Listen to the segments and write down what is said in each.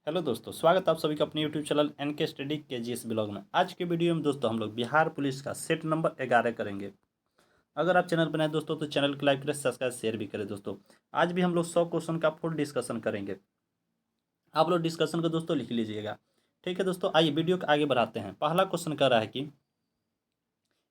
Hello दोस्तों, स्वागत है आप सभी का अपने YouTube channel NK study KGS blog में। आज के वीडियो में दोस्तों हम लोग बिहार पुलिस का सेट नंबर 11 करेंगे। अगर आप चैनल पर नए दोस्तों तो चैनल को लाइक करें, सब्सक्राइब शेयर भी करें। दोस्तों आज भी हम लोग 100 क्वेश्चन का फुल डिस्कशन करेंगे। आप लोग डिस्कशन को दोस्तों लिख लीजिएगा। ठीक है दोस्तों, आइए वीडियो को आगे बढ़ाते हैं। पहला क्वेश्चन कर रहा है कि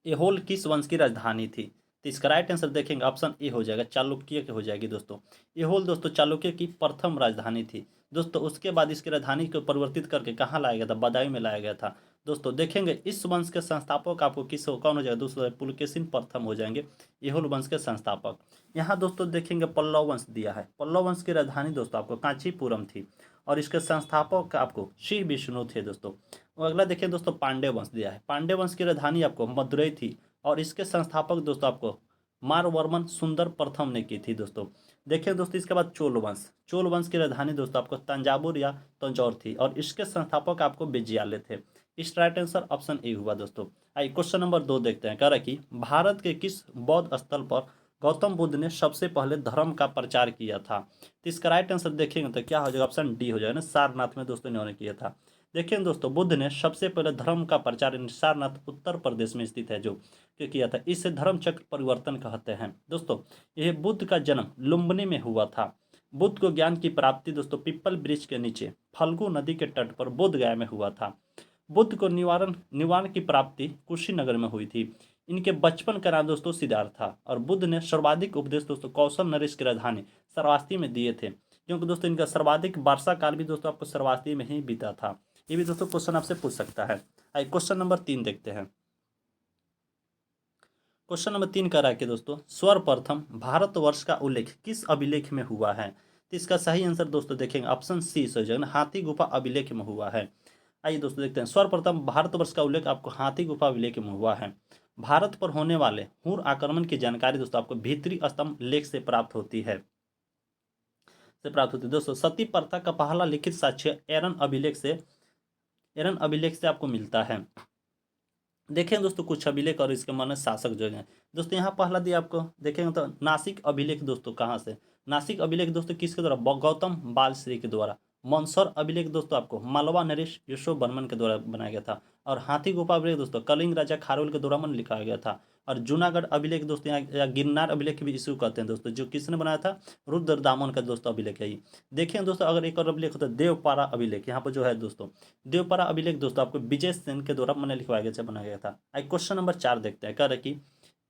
एहोल किस वंश की राजधानी थी। तो इसका राइट आंसर देखेंगे ऑप्शन ए हो जाएगा, चालुक्य की हो जाएगी दोस्तों। एहोल दोस्तों चालुक्य की प्रथम राजधानी थी दोस्तों। उसके बाद इसकी राजधानी को परिवर्तित करके कहाँ लाया गया था, बदायूं में लाया गया था दोस्तों। देखेंगे इस वंश के संस्थापक आपको किस कौन हो जाएगा, दूसरा पुलकेशिन प्रथम हो जाएंगे एहोल वंश के संस्थापक। यहाँ दोस्तों देखेंगे पल्लव वंश दिया है। पल्लव वंश की राजधानी दोस्तों आपको कांचीपुरम थी और इसके संस्थापक आपको श्री विष्णु थे दोस्तों। और अगला देखिए दोस्तों पांड्य वंश दिया है। पांड्य वंश की राजधानी आपको मदुरई थी और इसके संस्थापक दोस्तों आपको मारवर्मन सुंदर प्रथम ने की थी दोस्तों। देखिए दोस्तों इसके बाद चोल वंश। चोल वंश की राजधानी दोस्तों आपको तंजावुर या तंजौर थी और इसके संस्थापक आपको विजयालय थे। इस राइट आंसर ऑप्शन ए हुआ दोस्तों। आइए क्वेश्चन नंबर 2 देखते हैं। कह रहा है कि भारत के किस बौद्ध स्थल पर गौतम बुद्ध ने सबसे पहले धर्म का प्रचार किया था। तो इसका राइट आंसर देखेंगे तो क्या हो जाएगा, ऑप्शन डी हो जाएगा ना, सारनाथ में दोस्तों इन्होंने किया था। देखिए दोस्तों बुद्ध ने सबसे पहले धर्म का प्रचार सारनाथ उत्तर प्रदेश में स्थित है जो किया था। इसे धर्म चक्र परिवर्तन कहते हैं दोस्तों। यह बुद्ध का जन्म लुम्बिनी में हुआ था। बुद्ध को ज्ञान की प्राप्ति दोस्तों पीपल वृक्ष के नीचे फल्गु नदी के तट पर बोध गया में हुआ था। बुद्ध को निवारण निवारण की प्राप्ति कुशीनगर में हुई थी। इनके बचपन का नाम दोस्तों सिद्धार्थ था और बुद्ध ने सर्वाधिक उपदेश दोस्तों कौशल नरेश की राजधानी श्रावस्ती में दिए थे, क्योंकि दोस्तों इनका सर्वाधिक वर्षा काल भी दोस्तों आपको श्रावस्ती में ही बीता था। ये भी दोस्तों क्वेश्चन आपसे पूछ सकता है। आइए क्वेश्चन नंबर 3 देखते हैं। क्वेश्चन नंबर 3 कह रहा है कि दोस्तों सर्वप्रथम भारतवर्ष का उल्लेख किस अभिलेख में हुआ है। तो इसका सही आंसर दोस्तों देखेंगे ऑप्शन सी से हो जाएगा, हाथी गुफा अभिलेख में हुआ है। आइए दोस्तों देखते हैं। सर्वप्रथम भारतवर्ष का उल्लेख आपको हाथी गुफा अभिलेख में हुआ है। भारत पर होने वाले हुर आक्रमण की जानकारी दोस्तों आपको भीतरी स्तंभ लेख से प्राप्त होती है। दोस्तों सती प्रथा का पहला लिखित साक्ष्य एरन अभिलेख से आपको मिलता है। देखें दोस्तों कुछ अभिलेख और इसके माने शासक जो हैं दोस्तों। यहाँ पहला दिया आपको देखेंगे तो नासिक अभिलेख दोस्तों कहाँ से, नासिक अभिलेख दोस्तों किसके द्वारा, गौतम बालश्री के द्वारा। मंदसौर अभिलेख दोस्तों आपको मालवा नरेश यशो बर्मन के द्वारा बनाया गया था। और हाथी गुफा अभिलेख दोस्तों कलिंग राजा खारवेल के द्वारा मन लिखा गया था। और जूनागढ़ अभिलेख दोस्तों यहाँ या गिरनार अभिलेख भी इसको कहते हैं दोस्तों, जो किसने बनाया था, रुद्र दामन का दोस्तों अभिलेख है ये। देखिए दोस्तों अगर एक और अभिलेख होता है देवपारा अभिलेख, यहाँ पर जो है दोस्तों देवपारा अभिलेख दोस्तों आपको विजय सेन के द्वारा मैंने लिखवाया गया बनाया गया था। आई क्वेश्चन नंबर 4 देखते हैं। कह रहे कि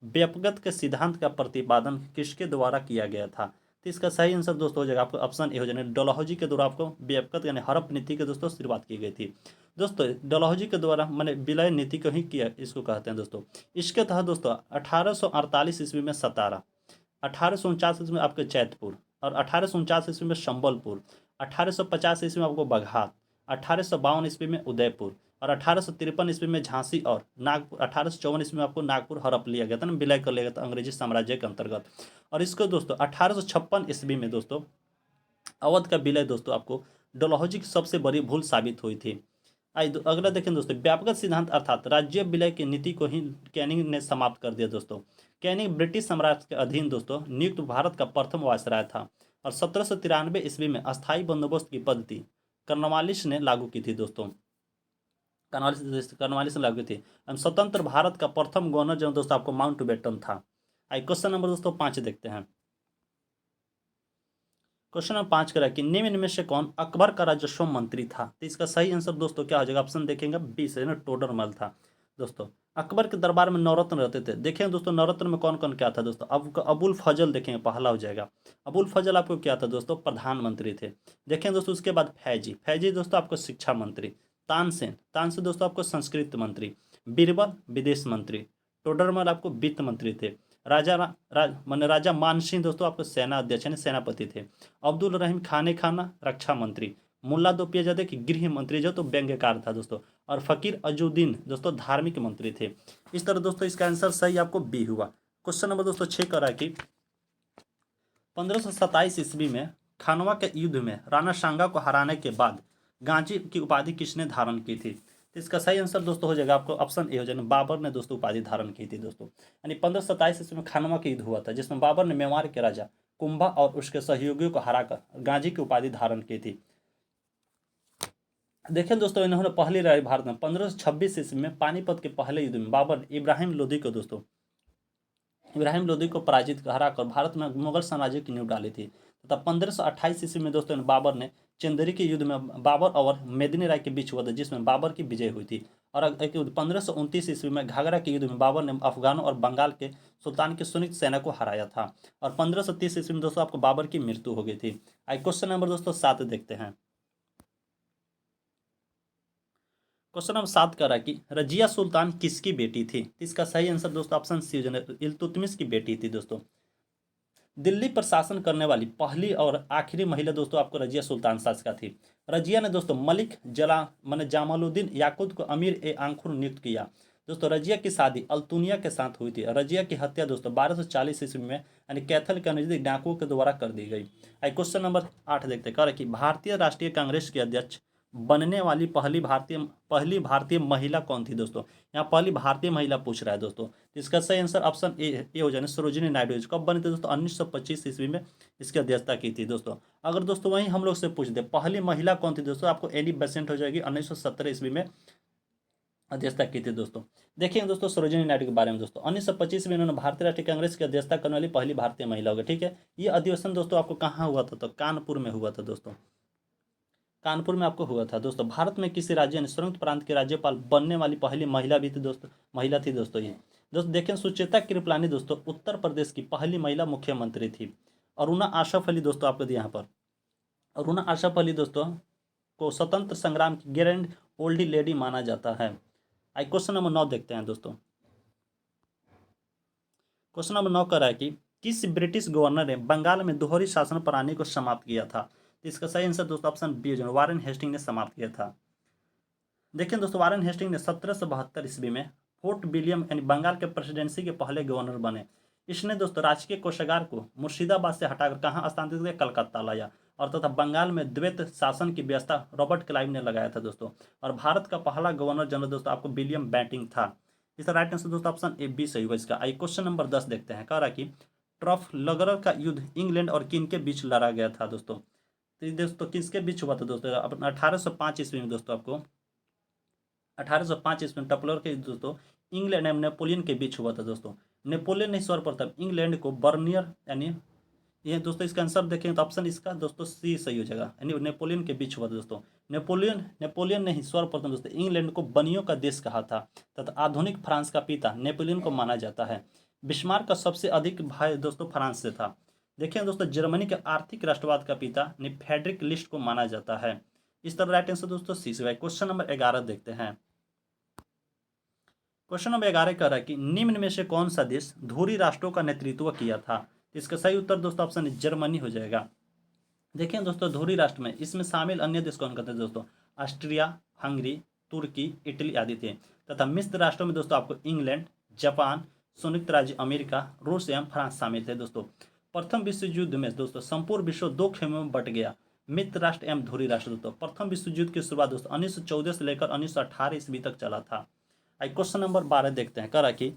व्यपगत के सिद्धांत का प्रतिपादन किसके द्वारा किया गया था। तो इसका सही आंसर दोस्तों हो जाएगा आपको ऑप्शन ए हो जाएगा, डलहौजी के द्वारा आपको व्यपगत यानी हड़प नीति के दोस्तों शुरुआत की गई थी दोस्तों। डलहौजी के द्वारा मैंने विलय नीति को ही किया इसको कहते हैं दोस्तों। इसके तहत दोस्तों 1848 ईस्वी में सतारा, 1849 ईस्वी में आपके चैतपुर और 1849 ईस्वी में संबलपुर, 1850 ईस्वी में आपको बघात, 1852 ईस्वी में उदयपुर और 1853 ईस्वी में झांसी और नागपुर, 1854 ईस्वी में आपको नागपुर हड़प लिया गया था ना, विलय कर लिया गया था अंग्रेजी साम्राज्य के अंतर्गत। और इसको दोस्तों 1856 ईस्वी में दोस्तों अवध का विलय दोस्तों आपको डलहौजी की सबसे बड़ी भूल साबित हुई थी। अगला देखें दोस्तों व्यापक सिद्धांत अर्थात राज्य विलय की नीति को ही कैनिंग ने समाप्त कर दिया दोस्तों। कैनिंग ब्रिटिश साम्राज्य के अधीन दोस्तों नियुक्त भारत का प्रथम वायसराय था और 1793 ईस्वी में अस्थायी बंदोबस्त की पद्धति कर्नवालिस ने लागू की थी दोस्तों। कर्नवालिस ने लागू की थी। स्वतंत्र भारत का प्रथम गवर्नर जो दोस्तों आपको माउंटबेटन था। आई क्वेश्चन नंबर दोस्तों 5 देखते हैं। क्वेश्चन नंबर 5 करा कि निम्न में से कौन अकबर का राजस्व मंत्री था। तो इसका सही आंसर दोस्तों क्या हो जाएगा, ऑप्शन देखेंगे बी से ना, टोडरमल था दोस्तों। अकबर के दरबार में नवरत्न रहते थे। देखें दोस्तों नवरत्न में कौन कौन क्या था दोस्तों, अब अबुल फजल देखेंगे पहला हो जाएगा। अबुल फजल आपको क्या था दोस्तों, प्रधानमंत्री थे। देखें दोस्तों उसके बाद फैजी, फैजी दोस्तों आपको शिक्षा मंत्री। तानसेन, तानसेन दोस्तों आपको संस्कृत मंत्री। बीरबल विदेश मंत्री। टोडरमल आपको वित्त मंत्री थे। राजा मान सिंह दोस्तों आपको सेना अध्यक्ष यानी सेनापति थे। अब्दुल रहीम खाने खाना रक्षा मंत्री। मुल्ला दो पियाजादे की गृह मंत्री जो तो व्यंग्यकार था दोस्तों। और फकीर अजुद्दीन दोस्तों धार्मिक मंत्री थे। इस तरह दोस्तों इसका आंसर सही आपको बी हुआ। क्वेश्चन नंबर दोस्तों 6 करा कि 1527 ईस्वी में खानवा के युद्ध में राणा सांगा को हराने के बाद गांजी की उपाधि किसने धारण की थी। तो इसका सही आंसर दोस्तों हो जाएगा आपको ऑप्शन ए हो जाएगा, बाबर ने दोस्तों उपाधि धारण की थी दोस्तों। यानी 1527 ईस्वी में खानवा का युद्ध हुआ था जिसमें बाबर ने मेवाड़ के राजा कुंभा और उसके सहयोगियों को हराकर गांजी की उपाधि धारण की थी। देखिए दोस्तों, इन्होंने पहली लड़ाई भारत में 1526 ईस्वी में पानीपत के पहले युद्ध में बाबर इब्राहिम लोदी को दोस्तों इब्राहिम लोदी को पराजित हराकर भारत में मुगल साम्राज्य की नींव डाली थी तथा 1528 ईस्वी में दोस्तों बाबर ने चंदेरी के युद्ध में बाबर और मेदिनी राय के बीच हुआ था, जिसमें बाबर की विजय हुई थी। और एक युद्ध 1529 ईस्वी में घाघरा के युद्ध में बाबर ने अफगानों और बंगाल के सुल्तान की सुनिक सेना को हराया था। और 1530 ईस्वी में दोस्तों आपको बाबर की मृत्यु हो गई थी। आई क्वेश्चन नंबर दोस्तों 7 देखते हैं। क्वेश्चन नंबर 7 कह रहा है कि रजिया सुल्तान किसकी बेटी थी? इसका सही आंसर दोस्तों ऑप्शन सी इल्तुतमिश की बेटी थी दोस्तों। दिल्ली पर शासन करने वाली पहली और आखिरी महिला दोस्तों आपको रजिया सुल्तान शासिका थी। रजिया ने दोस्तों मलिक जला माने जामालुद्दीन याकूत को अमीर ए आंखुर नियुक्त किया। दोस्तों रजिया की शादी अल्तुनिया के साथ हुई थी। रजिया की हत्या दोस्तों 1240 ईस्वी में यानी कैथल के नजदीक डाकुओं के द्वारा कर दी गई। आई क्वेश्चन नंबर 8 देखते हैं। कह रहा है कि भारतीय राष्ट्रीय कांग्रेस के अध्यक्ष बनने वाली पहली भारतीय महिला कौन थी दोस्तों? यहाँ पहली भारतीय महिला पूछ रहा है दोस्तों। तो इसका सही आंसर ऑप्शन ए हो जाए सरोजिनी नायडू। कब बनी थी दोस्तों? 1925 ईस्वी में इसकी अध्यक्षता की थी दोस्तों। अगर दोस्तों वहीं हम लोग से पूछ दे पहली महिला कौन थी दोस्तों, आपको एनी बेसेंट हो जाएगी। 1917 ईस्वी में अध्यक्षता की थी दोस्तों। देखिए दोस्तों सरोजिनी नायडू के बारे में दोस्तों 1925 में इन्होंने भारतीय राष्ट्रीय कांग्रेस की अध्यक्षता करने वाली पहली भारतीय महिला होगी। ठीक है, ये अधिवेशन दोस्तों आपको कहाँ हुआ था? तो कानपुर में हुआ था दोस्तों। कानपुर में आपको हुआ था दोस्तों। भारत में किसी राज्य ने संयुक्त प्रांत के राज्यपाल बनने वाली पहली महिला भी थी दोस्तों, महिला थी दोस्तों ये। दोस्तों देखें सुचेता कृपलानी दोस्तों उत्तर प्रदेश की पहली महिला मुख्यमंत्री थी। अरुणा आशफ अली दोस्तों आपको दिया यहाँ पर अरुणा आशफ अली दोस्तों को स्वतंत्र संग्राम की ग्रैंड ओल्डी लेडी माना जाता है। आई क्वेश्चन नंबर 9 देखते हैं दोस्तों। क्वेश्चन नंबर 9 कह रहा है कि किस ब्रिटिश गवर्नर ने बंगाल में दोहरी शासन प्रणाली को समाप्त किया था? तो इसका सही आंसर दोस्तों ऑप्शन बी जो वारेन हेस्टिंग ने समाप्त किया था। देखिए दोस्तों वारेन हेस्टिंग ने 1772 ईस्वी में फोर्ट विलियम यानी बंगाल के प्रेसिडेंसी के पहले गवर्नर बने। इसने दोस्तों राजकीय कोषागार को मुर्शिदाबाद से हटाकर कहाँ स्थानांतरित किया? कलकत्ता लाया। और तथा बंगाल में द्वैत शासन की व्यवस्था रॉबर्ट क्लाइव ने लगाया था दोस्तों। और भारत का पहला गवर्नर जनरल दोस्तों आपको विलियम बैंटिंग था। इसका राइट आंसर दोस्तों ऑप्शन ए बी सही होगा इसका। आई क्वेश्चन नंबर 10 देखते हैं। कह रहा कि ट्रफलगर का युद्ध इंग्लैंड और किन के बीच लड़ा गया था दोस्तों? तो ये दोस्तों किसके बीच हुआ था दोस्तों? अपना 1805 ईस्वी में दोस्तों आपको 1805 ईस्वी में टपलर के दोस्तों इंग्लैंड एवं नेपोलियन के बीच हुआ था दोस्तों। नेपोलियन ने सर्वप्रथम इंग्लैंड को बर्नियर यानी ये दोस्तों इसका आंसर देखें तो ऑप्शन इसका दोस्तों सी सही हो जाएगा। यानी नेपोलियन के बीच हुआ था दोस्तों। नेपोलियन ने ही सर्वप्रथम दोस्तों इंग्लैंड को बनियों का देश कहा था तथा आधुनिक फ्रांस का पिता नेपोलियन को माना जाता है। बिस्मार्क का सबसे अधिक भाई दोस्तों फ्रांस से था। देखिए दोस्तों जर्मनी के आर्थिक राष्ट्रवाद का पिता ने फ्रेडरिक लिस्ट को माना जाता है। इस तरह राइट आंसर दोस्तों सी से। क्वेश्चन नंबर 11 देखते हैं। क्वेश्चन नंबर 11 कह रहा है कि निम्न में से कौन सा देश धुरी राष्ट्रों का नेतृत्व किया था? इसका सही उत्तर दोस्तों ऑप्शन जर्मनी हो जाएगा। देखिए दोस्तों धुरी राष्ट्र में इसमें शामिल अन्य देश कौन कहते हैं दोस्तों? ऑस्ट्रिया, हंगरी, तुर्की, इटली आदि थे। तथा मिश्र राष्ट्रों में दोस्तों आपको इंग्लैंड, जापान, संयुक्त राज्य अमेरिका, रूस एवं फ्रांस शामिल थे दोस्तों। प्रथम विश्व युद्ध में दोस्तों संपूर्ण विश्व दो खेमों में बट गया, मित्र राष्ट्र एवं धुरी राष्ट्र दोस्तों। प्रथम विश्व युद्ध की शुरुआत दोस्तों 1914 से लेकर 1918 ईस्वी तक चला था। आई क्वेश्चन नंबर 12 देखते हैं। कह रहा कि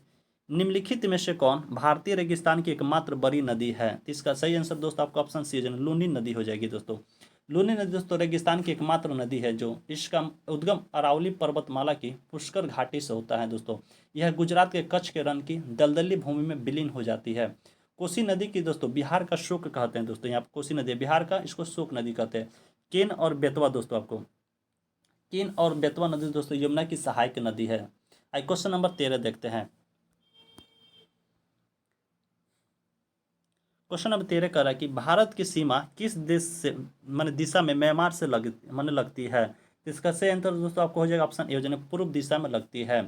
निम्नलिखित में से कौन भारतीय रेगिस्तान की एकमात्र बड़ी नदी है? तो इसका सही आंसर दोस्तों आपको ऑप्शन सी लूनी नदी हो जाएगी दोस्तों। लूनी नदी दोस्तों रेगिस्तान की एकमात्र नदी है जो इसका उद्गम अरावली पर्वतमाला की पुष्कर घाटी से होता है दोस्तों। यह गुजरात के कच्छ के रण की दलदली भूमि में विलीन हो जाती है। कोसी नदी की दोस्तों बिहार का शोक कहते हैं दोस्तों। यहाँ कोसी नदी बिहार का, इसको शोक नदी कहते हैं। केन और बेतवा दोस्तों आपको केन और बेतवा नदी दोस्तों यमुना की सहायक नदी है। आई क्वेश्चन नंबर 13 देखते हैं। क्वेश्चन नंबर 13 कह रहा है कि भारत की सीमा किस देश से माने दिशा में म्यांमार से लगती है? तो इसका सही आंसर दोस्तों आपको हो जाएगा ऑप्शन ए यानी पूर्व दिशा में लगती है।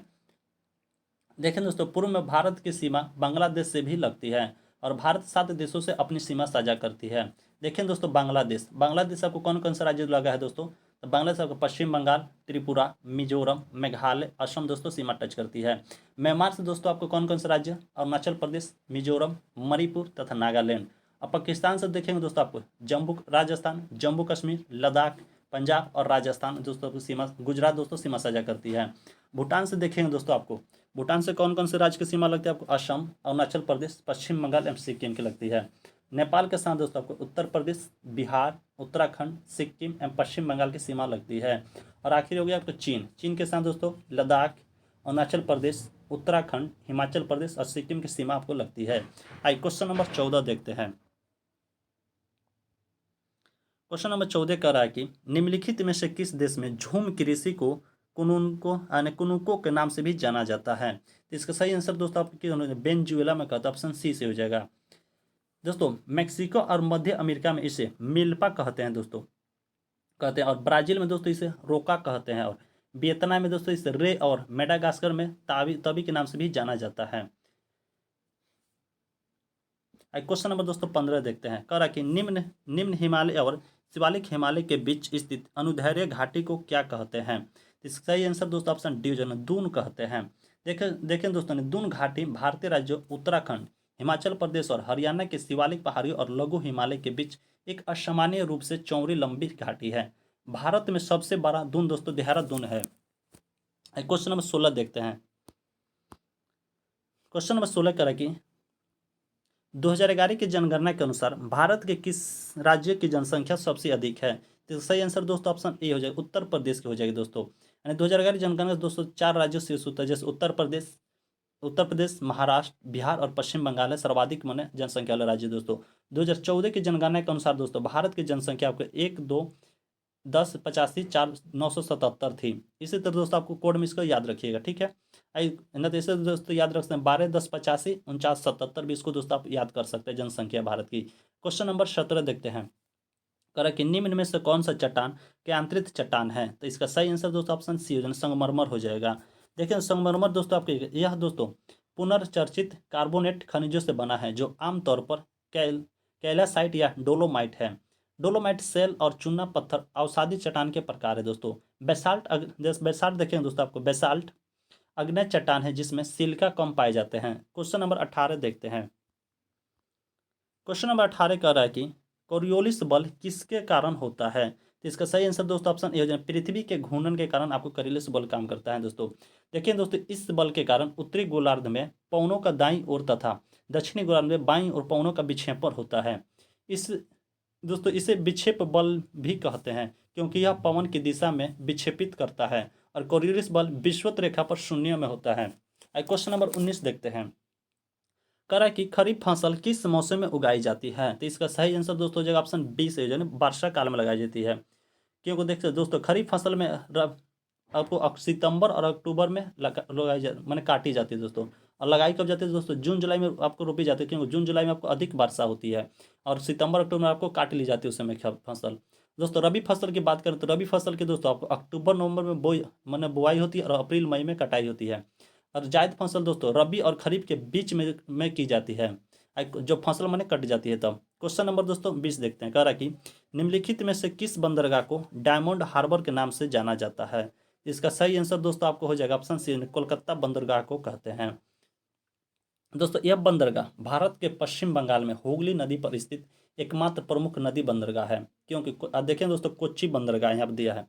देखें दोस्तों पूर्व में भारत की सीमा बांग्लादेश से भी लगती है और भारत 7 देशों से अपनी सीमा साझा करती है। देखें दोस्तों बांग्लादेश आपको कौन कौन सा राज्य लगा है दोस्तों? तो बांग्लादेश आपको पश्चिम बंगाल, त्रिपुरा, मिजोरम, मेघालय, असम दोस्तों सीमा टच करती है। म्यांमार से दोस्तों आपको कौन कौन सा राज्य? अरुणाचल प्रदेश, मिजोरम, मणिपुर तथा नागालैंड। और पाकिस्तान से देखेंगे दोस्तों आपको राजस्थान, जम्मू कश्मीर, लद्दाख, पंजाब और राजस्थान दोस्तों सीमा, गुजरात दोस्तों सीमा साझा करती है। भूटान से देखेंगे दोस्तों आपको भूटान से कौन कौन से राज्य की सीमा लगती है आपको? असम, अरुणाचल प्रदेश, पश्चिम बंगाल एवं सिक्किम की लगती है। नेपाल के साथ दोस्तों आपको उत्तर प्रदेश, बिहार, उत्तराखंड, सिक्किम एवं पश्चिम बंगाल की सीमा लगती है। और आखिर हो गया आपको चीन। चीन के साथ दोस्तों लद्दाख, अरुणाचल प्रदेश, उत्तराखंड, हिमाचल प्रदेश और सिक्किम की सीमा आपको लगती है। आइए क्वेश्चन नंबर 14 देखते हैं। क्वेश्चन नंबर 14 कह रहा है कि निम्नलिखित में से किस देश में झूम कृषि को कुनुनको यानी कुनुको के नाम से भी जाना जाता है। तो इसका सही आंसर दोस्तों आपको वेनेजुएला में कहता है, ऑप्शन सी से हो जाएगा। दोस्तों मैक्सिको और मध्य अमेरिका में इसे मिल्पा कहते हैं दोस्तों, कहते हैं। और ब्राजील में दोस्तों इसे रोका कहते हैं। और वियतनाम में दोस्तों इसे रे और मेडागास्कर में तावी तवी के नाम से भी जाना जाता है। क्वेश्चन नंबर दोस्तों 15 देखते हैं। कह रहा कि निम्न निम्न हिमालय और शिवालिक हिमालय के बीच स्थित अनुदैर्ध्य घाटी को क्या कहते हैं। इसका सही आंसर दोस्तों ऑप्शन डी जो है दून कहते हैं। देखें दोस्तों ने दून घाटी भारतीय राज्यों उत्तराखंड, हिमाचल प्रदेश और हरियाणा के शिवालिक पहाड़ियों और लघु हिमालय के बीच एक असामान्य रूप से चौड़ी लंबी घाटी है। भारत में सबसे बड़ा दून दोस्तों देहरादून है। क्वेश्चन नंबर 16 देखते हैं। क्वेश्चन नंबर 16 कह रहा कि 2011 की जनगणना के अनुसार भारत के किस राज्य की जनसंख्या सबसे अधिक है। तो सही आंसर दोस्तों ऑप्शन ए हो जाएगा, उत्तर प्रदेश की हो जाएगी दोस्तों। यानी 2011 जनगणना दोस्तों 4 राज्यों से होता है, जैसे उत्तर प्रदेश, महाराष्ट्र, बिहार और पश्चिम बंगाल है सर्वाधिक माने जनसंख्या वाला राज्य दोस्तों। 2014 की जनगणना के अनुसार दोस्तों भारत की जनसंख्या आपको 1,2,10,85,4,977 थी। इसी तरह दोस्तों आपको कोड में इसको याद रखिएगा, ठीक है। न तो इसे दोस्तों याद रख सकते हैं 12,10,85,49,77 भी इसको दोस्तों आप याद कर सकते हैं जनसंख्या भारत की। क्वेश्चन नंबर 17 देखते हैं। करा कि निम्न में से कौन सा चट्टान केंद्रित चट्टान है। तो इसका सही आंसर दोस्तों ऑप्शन सी संगमरमर हो जाएगा। देखिए संगमरमर दोस्तों आपके यह दोस्तों पुनर्चर्चित कार्बोनेट खनिजों से बना है जो आमतौर पर कैलासाइट या डोलोमाइट है। डोलोमाइट सेल और चूना पत्थर अवसादी चट्टान के प्रकार है दोस्तों। बेसाल्ट देखें दोस्तों आपको बेसाल्ट अग्नेय चट्टान है जिसमें सिलिका कम पाए जाते हैं। क्वेश्चन नंबर 18 देखते हैं। क्वेश्चन नंबर 18 कह रहा है कि कोरियोलिस बल किसके कारण होता है। तो इसका सही आंसर दोस्तों ऑप्शन ए हो जाए, पृथ्वी के घूर्णन के कारण आपको कोरियोलिस बल काम करता है दोस्तों। देखिए दोस्तों इस बल के कारण उत्तरी गोलार्ध में पवनों का दाईं ओर तथा दक्षिणी गोलार्ध में बाईं ओर पवनों का विक्षेपण होता है। इस दोस्तों इसे विक्षेप बल भी कहते हैं क्योंकि यह पवन की दिशा में विक्षेपित करता है। और कोरियोलिस बल विषुवत रेखा पर शून्य में होता है। क्वेश्चन नंबर 19 देखते हैं। करा कि खरीफ फसल किस मौसम में उगाई जाती है। तो इसका सही आंसर दोस्तों हो जाएगा ऑप्शन बी से, जो है वर्षा काल में लगाई जाती है। क्योंकि देखते दोस्तों खरीफ फसल में आपको सितंबर और अक्टूबर में लगाई मैंने काटी जाती है दोस्तों। और लगाई कब जाती है दोस्तों, जून जुलाई में आपको रोपी जाती है, क्योंकि जून जुलाई में आपको अधिक वर्षा होती है। और सितंबर अक्टूबर में आपको काट ली जाती है उस समय फसल। दोस्तों रबी फसल की बात करें तो रबी फसल की दोस्तों आपको अक्टूबर नवंबर में बुआई होती है और अप्रैल मई में कटाई होती है। और जायद फसल दोस्तों रबी और खरीफ के बीच में की जाती है, जो फसल मैंने कट जाती है तब। क्वेश्चन नंबर दोस्तों 20 देखते हैं। कह रहा कि निम्नलिखित में से किस बंदरगाह को डायमंड हार्बर के नाम से जाना जाता है। इसका सही आंसर दोस्तों आपको हो जाएगा ऑप्शन सी, कोलकाता बंदरगाह को कहते हैं। दोस्तों यह बंदरगाह भारत के पश्चिम बंगाल में हुगली नदी पर स्थित एकमात्र प्रमुख नदी बंदरगाह है। क्योंकि देखें दोस्तों कोच्चि बंदरगाह यहाँ पर दिया है।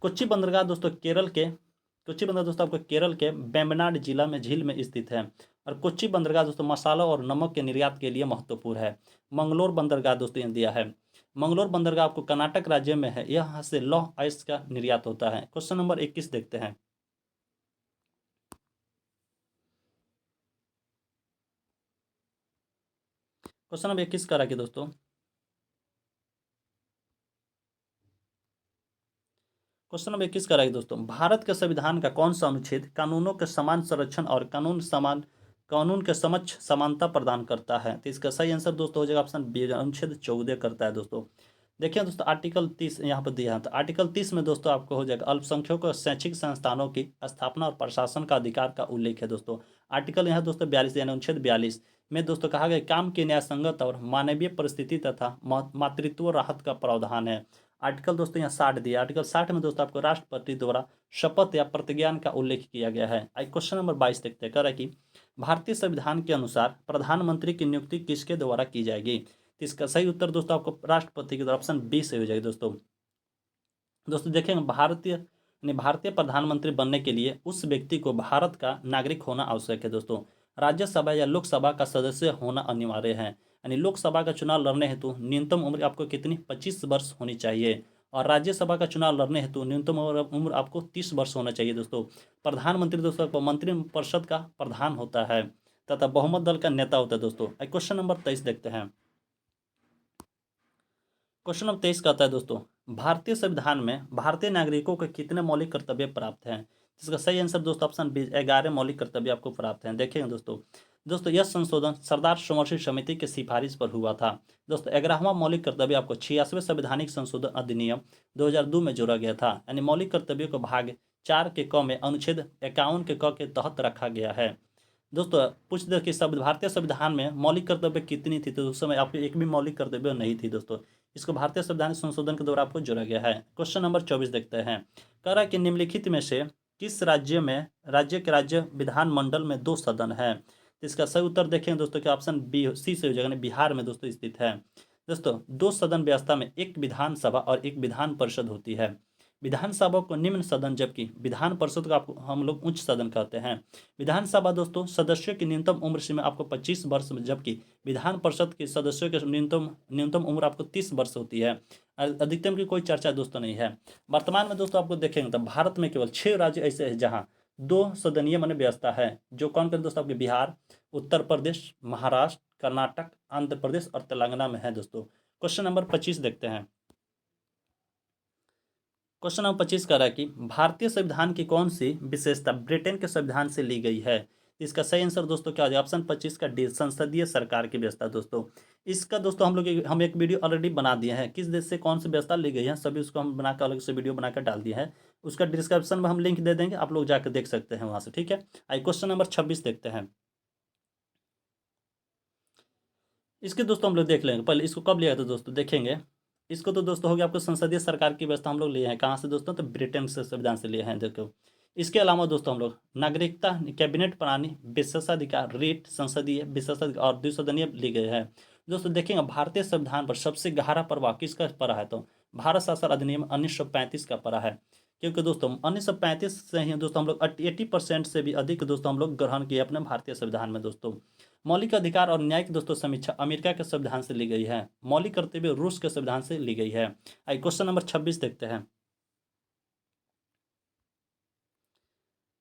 कोच्चि बंदरगाह दोस्तों कोच्चि बंदरगाह दोस्तों आपको केरल के वेम्बनाड जिला में झील में स्थित है। और कोच्चि बंदरगाह दोस्तों मसाला और नमक के निर्यात के लिए महत्वपूर्ण है। मंगलोर बंदरगाह दोस्तों यहाँ दिया है। मंगलोर बंदरगाह आपको कर्नाटक राज्य में है, यहाँ से लौह अयस्क का निर्यात होता है। क्वेश्चन नंबर 21 देखते हैं। क्वेश्चन नंबर 21 करा कि दोस्तों क्वेश्चन नंबर 21 करा कि दोस्तों भारत के संविधान का कौन सा अनुच्छेद कानूनों के समान संरक्षण और कानून के समक्ष समानता प्रदान करता है। तो इसका सही आंसर दोस्तों हो जाएगा ऑप्शन बी, अनुच्छेद 14 करता है दोस्तों। देखिए दोस्तों आर्टिकल 30 यहाँ पर दिया है। तो आर्टिकल 30 में दोस्तों आपको हो जाएगा अल्पसंख्यकों और शैक्षिक संस्थानों की स्थापना और प्रशासन का अधिकार का उल्लेख है दोस्तों। आर्टिकल यहाँ दोस्तों 42 यानी अनुच्छेद 42 में दोस्तों कहा गया काम के न्याय संगत और मानवीय परिस्थिति तथा मातृत्व राहत का प्रावधान है। आर्टिकल दोस्तों यहाँ 60 दिया। आर्टिकल 60 में दोस्तों आपको राष्ट्रपति द्वारा शपथ या प्रतिज्ञान का उल्लेख किया गया है। क्वेश्चन नंबर 22 देखते हैं। कह रहा है कि भारतीय संविधान के अनुसार प्रधानमंत्री की नियुक्ति किसके द्वारा की जाएगी। तो इसका सही उत्तर दोस्तों आपको राष्ट्रपति के द्वारा ऑप्शन बी से हो जाएगी दोस्तों। देखेंगे भारतीय प्रधानमंत्री बनने के लिए उस व्यक्ति को भारत का नागरिक होना आवश्यक है दोस्तों। राज्यसभा या लोकसभा का सदस्य होना अनिवार्य है। यानी लोकसभा का चुनाव लड़ने हेतु न्यूनतम उम्र आपको कितनी 25 वर्ष होनी चाहिए। और राज्यसभा का चुनाव लड़ने हेतु न्यूनतम उम्र आपको 30 वर्ष होना चाहिए दोस्तों। प्रधानमंत्री दोस्तों मंत्रिपरिषद का प्रधान होता है तथा बहुमत दल का नेता होता है दोस्तों। क्वेश्चन नंबर 23 देखते हैं। क्वेश्चन नंबर 23 कहता है दोस्तों, भारतीय संविधान में भारतीय नागरिकों को कितने मौलिक कर्तव्य प्राप्त हैं। इसका सही आंसर दोस्तों ऑप्शन बी 11 मौलिक कर्तव्य आपको प्राप्त हैं। देखेंगे दोस्तों, यह संशोधन सरदार समर्शी समिति की सिफारिश पर हुआ था। दोस्तों 11वां मौलिक कर्तव्य आपको 86वें संवैधानिक संशोधन अधिनियम 2002 में जोड़ा गया था। यानी मौलिक कर्तव्यों को भाग 4 के क में अनुच्छेद 51 के क के तहत रखा गया है। दोस्तों पूछ दे कि भारतीय संविधान में मौलिक कर्तव्य कितनी थी, तो उस समय आपको एक भी मौलिक कर्तव्य नहीं थी दोस्तों। इसको भारतीय संविधान संशोधन के द्वारा आपको जोड़ा गया है। क्वेश्चन नंबर 24 देखते हैं। कह रहा है कि निम्नलिखित में से किस राज्य के राज्य विधानमंडल में 2 सदन है। तो इसका सही उत्तर देखें दोस्तों कि ऑप्शन बी सी से हो जाएगा, बिहार में दोस्तों स्थित है। दोस्तों 2 सदन व्यवस्था में एक विधानसभा और एक विधान परिषद होती है। विधानसभा को निम्न सदन जबकि विधान परिषद को आपको हम लोग उच्च सदन कहते हैं। विधानसभा दोस्तों सदस्यों की न्यूनतम उम्र सीमा आपको 25 वर्ष में, जबकि विधान परिषद के सदस्यों की न्यूनतम उम्र आपको 30 वर्ष होती है। अधिकतम की कोई चर्चा दोस्तों नहीं है। वर्तमान में दोस्तों आपको देखेंगे तो भारत में केवल 6 राज्य ऐसे हैं जहाँ 2 सदनीय माने व्यवस्था है। जो कौन कौन दोस्तों आपके बिहार, उत्तर प्रदेश, महाराष्ट्र, कर्नाटक, आंध्र प्रदेश और तेलंगाना में है दोस्तों। क्वेश्चन नंबर 25 देखते हैं। क्वेश्चन नंबर 25 कह रहा है कि भारतीय संविधान की कौन सी विशेषता ब्रिटेन के संविधान से ली गई है। इसका सही आंसर दोस्तों क्या हो जाएगा, ऑप्शन 25 का डी संसदीय सरकार की व्यवस्था दोस्तों। इसका दोस्तों हम एक वीडियो ऑलरेडी बना दिए हैं, किस देश से कौन सी व्यवस्था ली गई है, सभी उसको हम बनाकर अलग से वीडियो बनाकर डाल दिया है। उसका डिस्क्रिप्शन में हम लिंक दे देंगे, आप लोग जाकर देख सकते हैं वहां से, ठीक है। आइए क्वेश्चन नंबर 26 देखते हैं। इसके दोस्तों हम लोग देख लेंगे, पहले इसको कब लिया था दोस्तों देखेंगे। इसको तो दोस्तों हो गया आपको संसदीय सरकार की व्यवस्था हम लोग लिए हैं कहाँ से दोस्तों, तो ब्रिटेन से संविधान से लिए हैं देखो। इसके अलावा दोस्तों हम लोग नागरिकता कैबिनेट प्रणाली विशेषाधिकार रीट संसदीय विशेषाधिकार और द्विसदनीय ली गए हैं। दोस्तों देखेंगे भारतीय संविधान पर सबसे गहरा प्रभाव किसका पड़ा है, तो भारत शासन अधिनियम 1935 का पड़ा है। क्योंकि दोस्तों 1935 से ही दोस्तों हम लोग 80% से भी अधिक दोस्तों हम लोग ग्रहण किए अपने भारतीय संविधान में दोस्तों। मौलिक अधिकार और न्यायिक दोस्तों समीक्षा अमेरिका के संविधान से ली गई है। मौलिक कर्तव्य रूस के संविधान से ली गई है। आइए क्वेश्चन नंबर 26 देखते हैं।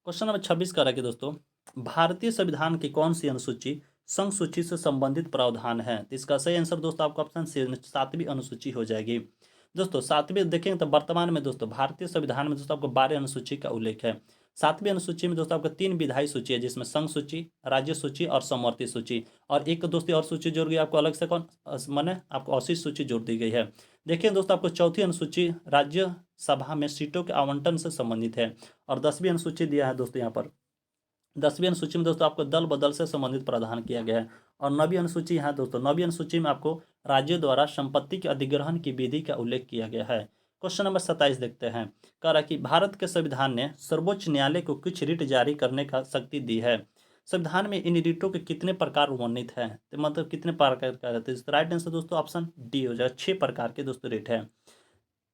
क्वेश्चन नंबर 26 का रखिए दोस्तों, भारतीय संविधान की कौन सी अनुसूची संघ सूची से संबंधित प्रावधान है। तो इसका सही आंसर दोस्तों आपको ऑप्शन सी 7वीं अनुसूची हो जाएगी। दोस्तों 7वीं देखेंगे तो वर्तमान में दोस्तों भारतीय संविधान में दोस्तों आपको 12 अनुसूची का उल्लेख है। 7वीं अनुसूची में दोस्तों आपको 3 विधायी सूची है, जिसमें संघ सूची, राज्य सूची और समवर्ती सूची, और एक दोस्तों और सूची जोड़ गई आपको अलग से, कौन माने आपको अवशिष्ट सूची जोड़ दी गई है। देखिए दोस्तों आपको 4थी अनुसूची राज्य सभा में सीटों के आवंटन से संबंधित है। और 10वीं अनुसूची दिया है दोस्तों यहाँ पर। 10वीं अनुसूची में दोस्तों आपको दल बदल से संबंधित प्रावधान किया गया है। और 9वीं अनुसूची यहाँ दोस्तों 9वीं अनुसूची में आपको राज्यों द्वारा संपत्ति के अधिग्रहण की विधि का उल्लेख किया गया है। क्वेश्चन नंबर 27 देखते हैं। कह रहा है कि भारत के संविधान ने सर्वोच्च न्यायालय को कुछ रिट जारी करने का शक्ति दी है। संविधान में इन रिटों के कितने प्रकार वर्णित हैं, तो मतलब कितने प्रकार का रहते हैं। राइट आंसर दोस्तों ऑप्शन डी हो जाएगा, 6 प्रकार के दोस्तों रिट है।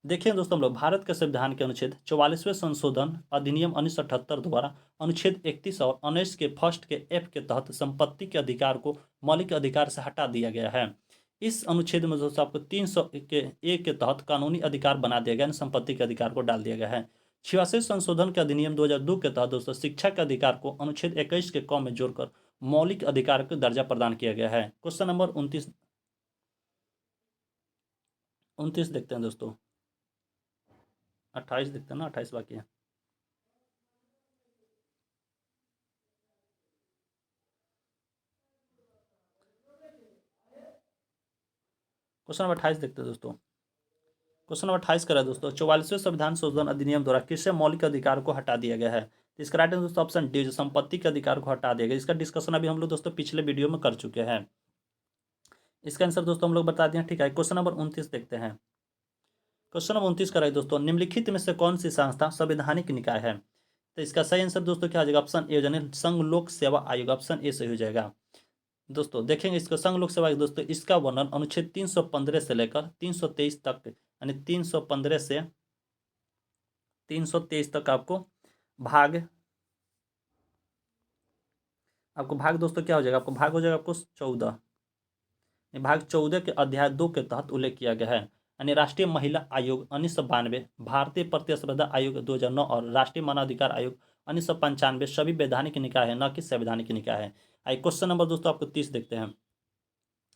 देखिए दोस्तों हम लोग भारत के संविधान के अनुच्छेद 44वें संशोधन अधिनियम 1978 द्वारा अनुच्छेद 31 और 19 के फर्स्ट के एफ के तहत संपत्ति के अधिकार को मौलिक अधिकार से हटा दिया गया है। इस अनुच्छेद में दोस्तों आपको 300 के ए के तहत कानूनी अधिकार बना दिया गया है, संपत्ति के अधिकार को डाल दिया गया है। 86वें संशोधन के अधिनियम 2002 के तहत दोस्तों शिक्षा के अधिकार को अनुच्छेद 21 के क में जोड़कर मौलिक अधिकार को दर्जा प्रदान किया गया है। क्वेश्चन नंबर 29 देखते हैं दोस्तों। 28 देखते हैं ना, 28 बाकी है। क्वेश्चन नंबर 28 देखते हैं दोस्तों। क्वेश्चन नंबर 28 करा दोस्तों, 44वें संविधान संशोधन अधिनियम द्वारा किससे मौलिक अधिकार को हटा दिया गया है। तो इसका राइट आंसर दोस्तों ऑप्शन डी, संपत्ति के अधिकार को हटा दिया गया। इसका डिस्कशन अभी हम लोग दोस्तों पिछले वीडियो में कर चुके हैं। इसका आंसर दोस्तों हम लोग बता दिए, ठीक है। क्वेश्चन नंबर 29 देखते हैं। क्वेश्चन नंबर 29 करा दोस्तों, निम्नलिखित में से कौन सी संस्था संवैधानिक निकाय है। तो इसका सही आंसर दोस्तों क्या हो जाएगा, ऑप्शन ए यानी संघ लोक सेवा आयोग, ऑप्शन ए सही हो जाएगा। दोस्तों देखेंगे इसको संघ लोक सेवा आयोग दोस्तों, इसका वर्णन अनुच्छेद 315 से लेकर 323 तक, यानी 315 से 323 तक आपको भाग दोस्तों क्या हो जाएगा, आपको भाग हो जाएगा आपको 14, भाग 14 के अध्याय 2 के तहत उल्लेख किया गया है। यानी राष्ट्रीय महिला आयोग 1992, भारतीय प्रतिस्पर्धा आयोग 2009 और राष्ट्रीय मानवाधिकार आयोग 1995 सभी वैधानिक निकाय है, न कि संवैधानिक निकाय है। आइए क्वेश्चन नंबर दोस्तों आपको 30 देखते हैं। कह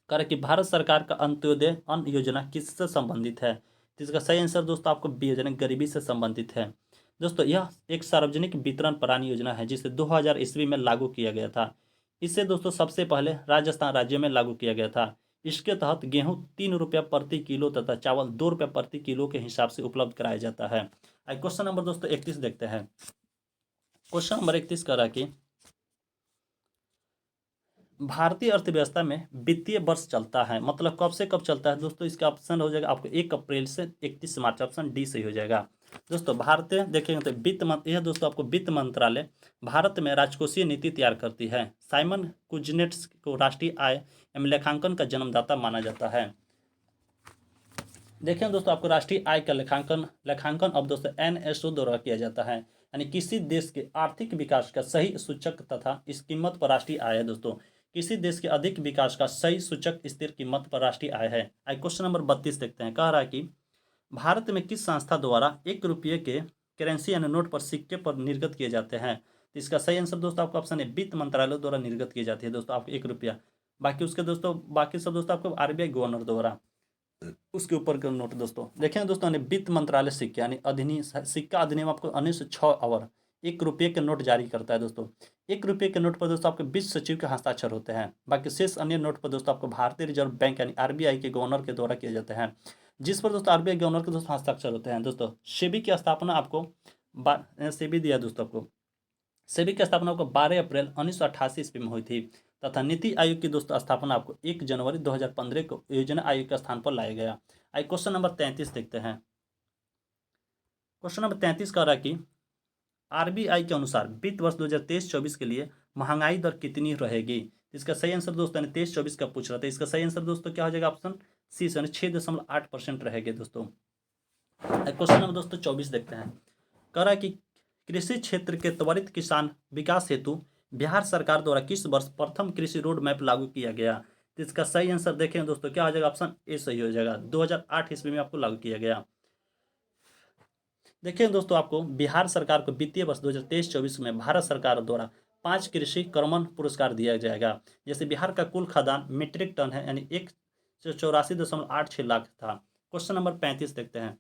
रहा है कि भारत सरकार का अंत्योदय अन्न योजना किससे संबंधित है? तो इसका सही आंसर दोस्तों आपको बी योजना गरीबी से संबंधित है। दोस्तों यह एक सार्वजनिक वितरण प्रणाली योजना है जिसे 2000 ईस्वी में लागू किया गया था। इसे दोस्तों सबसे पहले राजस्थान राज्य में लागू किया गया था। इसके तहत गेहूं 3 रुपया प्रति किलो तथा चावल 2 रुपया प्रति किलो के हिसाब से उपलब्ध कराया जाता है। क्वेश्चन नंबर दोस्तों 31 देखते हैं। क्वेश्चन नंबर 31 कह रहा है कि भारतीय अर्थव्यवस्था में वित्तीय वर्ष चलता है, मतलब कब से कब चलता है दोस्तों? इसका ऑप्शन हो जाएगा आपको 1 अप्रैल से 31 मार्च, ऑप्शन डी सही हो जाएगा। दोस्तों भारतीय देखेंगे तो वित्त मंत्र, यह दोस्तों आपको वित्त मंत्रालय भारत में राजकोषीय नीति तैयार करती है। साइमन कुजनेट्स को राष्ट्रीय आय एवं लेखांकन का जन्मदाता माना जाता है। देखें दोस्तों आपको राष्ट्रीय आय का लेखांकन अब दोस्तों NSO द्वारा किया जाता है। यानी किसी देश के आर्थिक विकास का सही सूचक तथा इस कीमत पर राष्ट्रीय आय है। दोस्तों किसी देश के अधिक विकास का सही सूचक स्थिर कीमत पर राष्ट्रीय आय है। क्वेश्चन नंबर 32 देखते हैं। कह रहा है कि भारत में किस संस्था द्वारा 1 रुपये के करेंसी यानी नोट पर सिक्के पर निर्गत किए जाते हैं? तो इसका सही आंसर दोस्तों आपका ऑप्शन है वित्त मंत्रालय द्वारा निर्गत की जाती है दोस्तों आपको 1 रुपया। बाकी उसके दोस्तों बाकी सब दोस्तों आपको RBI गवर्नर द्वारा उसके ऊपर का नोट। दोस्तों देखें दोस्तों वित्त मंत्रालय सिक्के यानी अधिनियम सिक्का अधिनियम आपको 1906 और 1 रुपये के नोट जारी करता है। दोस्तों 1 रुपये के नोट पर दोस्तों आपके 20 सचिव के हस्ताक्षर होते हैं। बाकी शेष अन्य नोट पर दोस्तों आपको भारतीय रिजर्व बैंक यानी RBI के गवर्नर के द्वारा किए जाते हैं, जिस पर दोस्तों RBI गवर्नर के दोस्तों हस्ताक्षर होते हैं। दोस्तों सेबी की स्थापना आपको सेबी दिया दोस्तों आपको सेबी की स्थापना आपको 12 अप्रैल 1988 ईस्वी में हुई थी तथा नीति आयोग की दोस्तों स्थापना आपको 1 जनवरी 2015 को योजना आयोग के स्थान पर लाया गया। क्वेश्चन नंबर 33 देखते हैं। क्वेश्चन नंबर 33 कह रहा है कि RBI के अनुसार वित्त वर्ष 2023-24 के लिए महंगाई दर कितनी रहेगी? इसका सही आंसर दोस्तों 23-24 का पूछ रहा था। इसका सही आंसर दोस्तों क्या हो जाएगा? ऑप्शन सी 6.8% रहेगी दोस्तों। क्वेश्चन नंबर दोस्तों 24 देखते हैं। कह रहा है कि कृषि क्षेत्र के त्वरित किसान विकास हेतु बिहार सरकार द्वारा किस वर्ष प्रथम कृषि रोड मैप लागू किया गया? तो इसका सही आंसर देखें दोस्तों क्या हो जाएगा? ऑप्शन ए सही हो जाएगा। 2008 ईस्वी में आपको लागू किया गया। देखिए दोस्तों आपको बिहार सरकार को वित्तीय वर्ष 2023-24 में भारत सरकार द्वारा 5 कृषि कर्मण पुरस्कार दिया जाएगा। जैसे बिहार का कुल खाद्यान्न मीट्रिक टन है यानी 184.86 लाख था। क्वेश्चन नंबर 35 देखते हैं।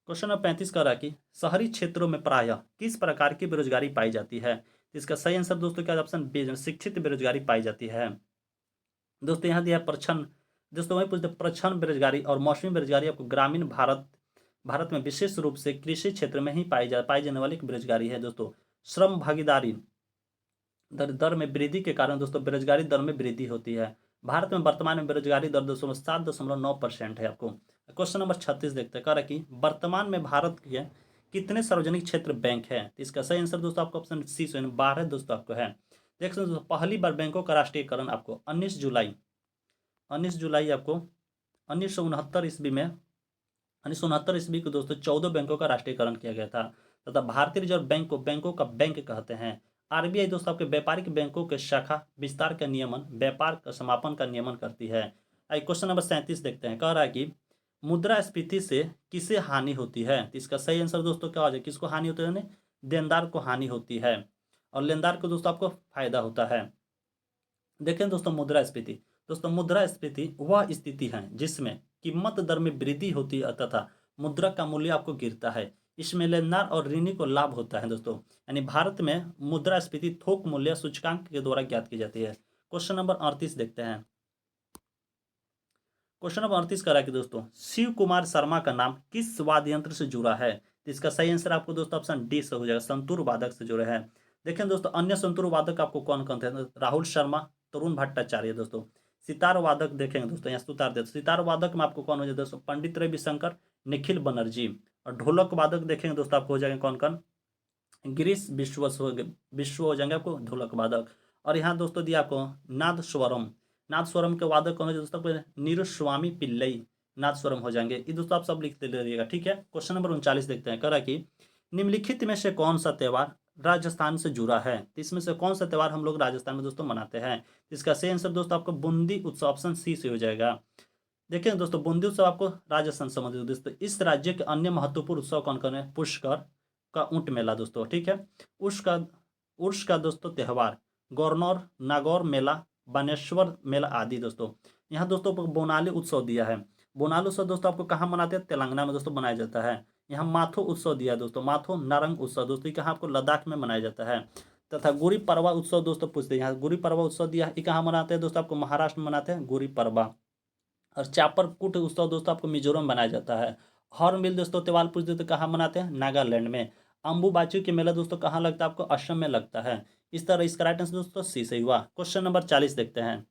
क्वेश्चन नंबर 35 कह रहा है कि शहरी क्षेत्रों में प्रायः किस प्रकार की बेरोजगारी पाई जाती है? इसका सही आंसर दोस्तों क्या? ऑप्शन बी शिक्षित बेरोजगारी पाई जाती है। दोस्तों यहाँ दिया प्रच्छन्न, दोस्तों वही पूछते प्रच्छन्न बेरोजगारी और मौसमी बेरोजगारी आपको ग्रामीण भारत में विशेष रूप से कृषि क्षेत्र में ही पाई जाने वाली एक बेरोजगारी है। दोस्तों श्रम भागीदारी दर में वृद्धि के कारण दोस्तों बेरोजगारी दर में वृद्धि होती है। भारत में वर्तमान में बेरोजगारी दर 7.9% है आपको। क्वेश्चन नंबर 36 देखते हैं। कह रहा है कि वर्तमान में भारत के कितने सार्वजनिक क्षेत्र बैंक है? तो इसका सही आंसर दोस्तों आपको ऑप्शन सी 12 दोस्तों आपको है। देख सकते दोस्तों पहली बार बैंकों का राष्ट्रीयकरण आपको 19 जुलाई आपको 1969 ईस्वी में 1969 ईस्वी को दोस्तों 14 बैंकों का राष्ट्रीयकरण किया गया था तथा भारतीय रिजर्व बैंक को बैंकों का बैंक कहते हैं। RBI दोस्तों आपके व्यापारिक बैंकों के शाखा विस्तार का नियमन, व्यापार का समापन का नियमन करती है। क्वेश्चन नंबर 37 देखते हैं। कह रहा है कि मुद्रास्फीति से किसे हानि होती है? तो इसका सही आंसर दोस्तों क्या हो जाए? किसको हानि होती है? देनदार को हानि होती है और लेनदार को दोस्तों आपको फायदा होता है। देखें दोस्तों मुद्रास्फीति वह स्थिति है जिसमें कीमत दर में वृद्धि होती है तथा मुद्रा का मूल्य आपको गिरता है। इसमें लेनदार और ऋणी को लाभ होता है। दोस्तों यानी भारत में मुद्रास्फीति थोक मूल्य सूचकांक के द्वारा ज्ञात की जाती है। क्वेश्चन नंबर 38 देखते हैं। क्वेश्चन नंबर 38 कह रहा है कि दोस्तों शिव कुमार शर्मा का नाम किस वाद्य यंत्र से जुड़ा है? तो इसका सही आंसर आपको दोस्तों ऑप्शन डी से हो जाएगा, संतूर वादक से जुड़े हैं। देखें दोस्तों अन्य संतूर वादक आपको कौन कौन थे? राहुल शर्मा, तरुण भट्टाचार्य। दोस्तों सितार वादक देखेंगे दोस्तों यहाँ सुतार देते सितार वादक में आपको कौन हो जाए दोस्तों? पंडित रविशंकर, निखिल बनर्जी। और ढोलक वादक देखेंगे दोस्तों आपको हो जाएंगे कौन कौन? गिरीश विश्व हो जाएंगे आपको ढोलक वादक। और यहाँ दोस्तों दिया आपको नाद स्वरम के वादक कौन है दोस्तों? नीरुस्वामी पिल्लई नाद स्वरम हो जाएंगे। ये दोस्तों आप सब लिखते रहिएगा, ठीक है। क्वेश्चन नंबर 39 देखते हैं। कह रहा है कि निम्नलिखित में से कौन सा त्यौहार राजस्थान से जुड़ा है। तो इसमें से कौन सा त्यौहार हम लोग राजस्थान में दोस्तों मनाते हैं? इसका सही आंसर दोस्तों आपको बूंदी उत्सव, ऑप्शन सी से हो जाएगा। देखिए दोस्तों, बूंदी उत्सव आपको राजस्थान से संबंधित दोस्तों। इस राज्य के अन्य महत्वपूर्ण उत्सव कौन कौन है? पुष्कर का ऊंट मेला दोस्तों, ठीक है। उर्स का उर्स का दोस्तों त्यौहार, गौरनौर नागौर मेला, बानेश्वर मेला आदि दोस्तों। यहाँ दोस्तों बोनाली उत्सव दिया है। बोनाली उत्सव दोस्तों आपको कहाँ मनाते हैं? तेलंगाना में दोस्तों मनाया जाता है। यहाँ माथो उत्सव दिया है दोस्तों, माथो नारंग उत्सव दोस्तों, ये कहाँ आपको लद्दाख में मनाया जाता है। तथा गुड़ी पड़वा उत्सव दोस्तों पूछते हैं, यहाँ गुड़ी पड़वा उत्सव दिया है, ये कहाँ मनाते हैं दोस्तों? आपको महाराष्ट्र में मनाते हैं गुड़ी पड़वा। और चापरकूट उत्सव दोस्तों आपको मिजोरम में मनाया जाता है। हॉर्नबिल दोस्तों त्यौहार पूछते तो कहाँ मनाते हैं? नागालैंड में। अम्बुबाची के मेला दोस्तों कहाँ लगता है? आपको असम में लगता है। इस तरह इसका राइट आंसर दोस्तों सी से हुआ। क्वेश्चन नंबर 40 देखते हैं।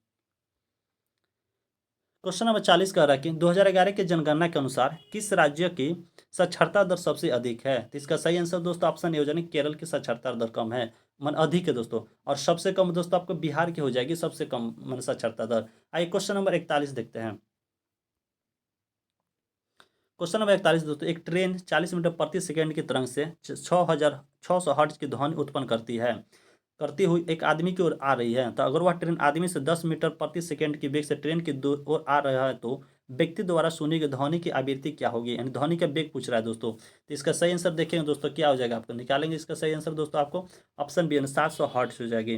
क्वेश्चन नंबर 40 कह रहा है कि 2011 की जनगणना के अनुसार किस राज्य की साक्षरता दर सबसे अधिक है? तो इसका सही आंसर दोस्तों ऑप्शन ए हो जाएगी, केरल की साक्षरता दर कम है, मन अधिक है दोस्तों। और सबसे कम दोस्तों आपको बिहार की हो जाएगी, सबसे कम मन साक्षरता दर। आइए क्वेश्चन नंबर 41 देखते हैं। क्वेश्चन नंबर 41 दोस्तों, एक ट्रेन 40 मीटर प्रति सेकंड की तरंग से 6,600 हर्ट्ज की ध्वनि उत्पन्न करती हुई एक आदमी की ओर आ रही है। तो अगर वह ट्रेन आदमी से 10 मीटर प्रति सेकंड की वेग से ट्रेन की ओर आ रहा है तो व्यक्ति द्वारा सुनी गई ध्वनि की आवृत्ति क्या होगी? यानी ध्वनि का वेग पूछ रहा है दोस्तों। तो इसका सही आंसर देखेंगे दोस्तों, क्या हो जाएगा आपको निकालेंगे। इसका सही आंसर दोस्तों आपको ऑप्शन बी 700 हर्ट्ज हो जाएगी।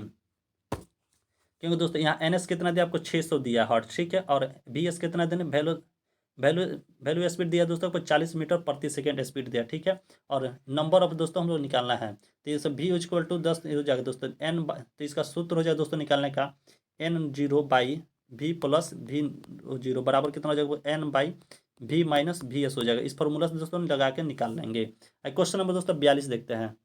क्योंकि दोस्तों यहाँ एन एस कितना दिया आपको? 600 दिया हर्ट्ज, ठीक है। और बी एस कितना देने? वैल्यू वैल्यू वैल्यू स्पीड दिया दोस्तों आपको 40 मीटर प्रति सेकंड स्पीड दिया, ठीक है। और नंबर ऑफ दोस्तों हम लोग निकालना है। तो ये सब भी इक्वल टू 10 हो जाएगा दोस्तों एन, तो इसका सूत्र हो जाएगा दोस्तों निकालने का N0 by V plus V0 बराबर कितना हो जाएगा? N by V minus VS हो जाएगा। इस फॉर्मूला से दोस्तों लगा के निकाल लेंगे। क्वेश्चन नंबर दोस्तों 42 देखते हैं।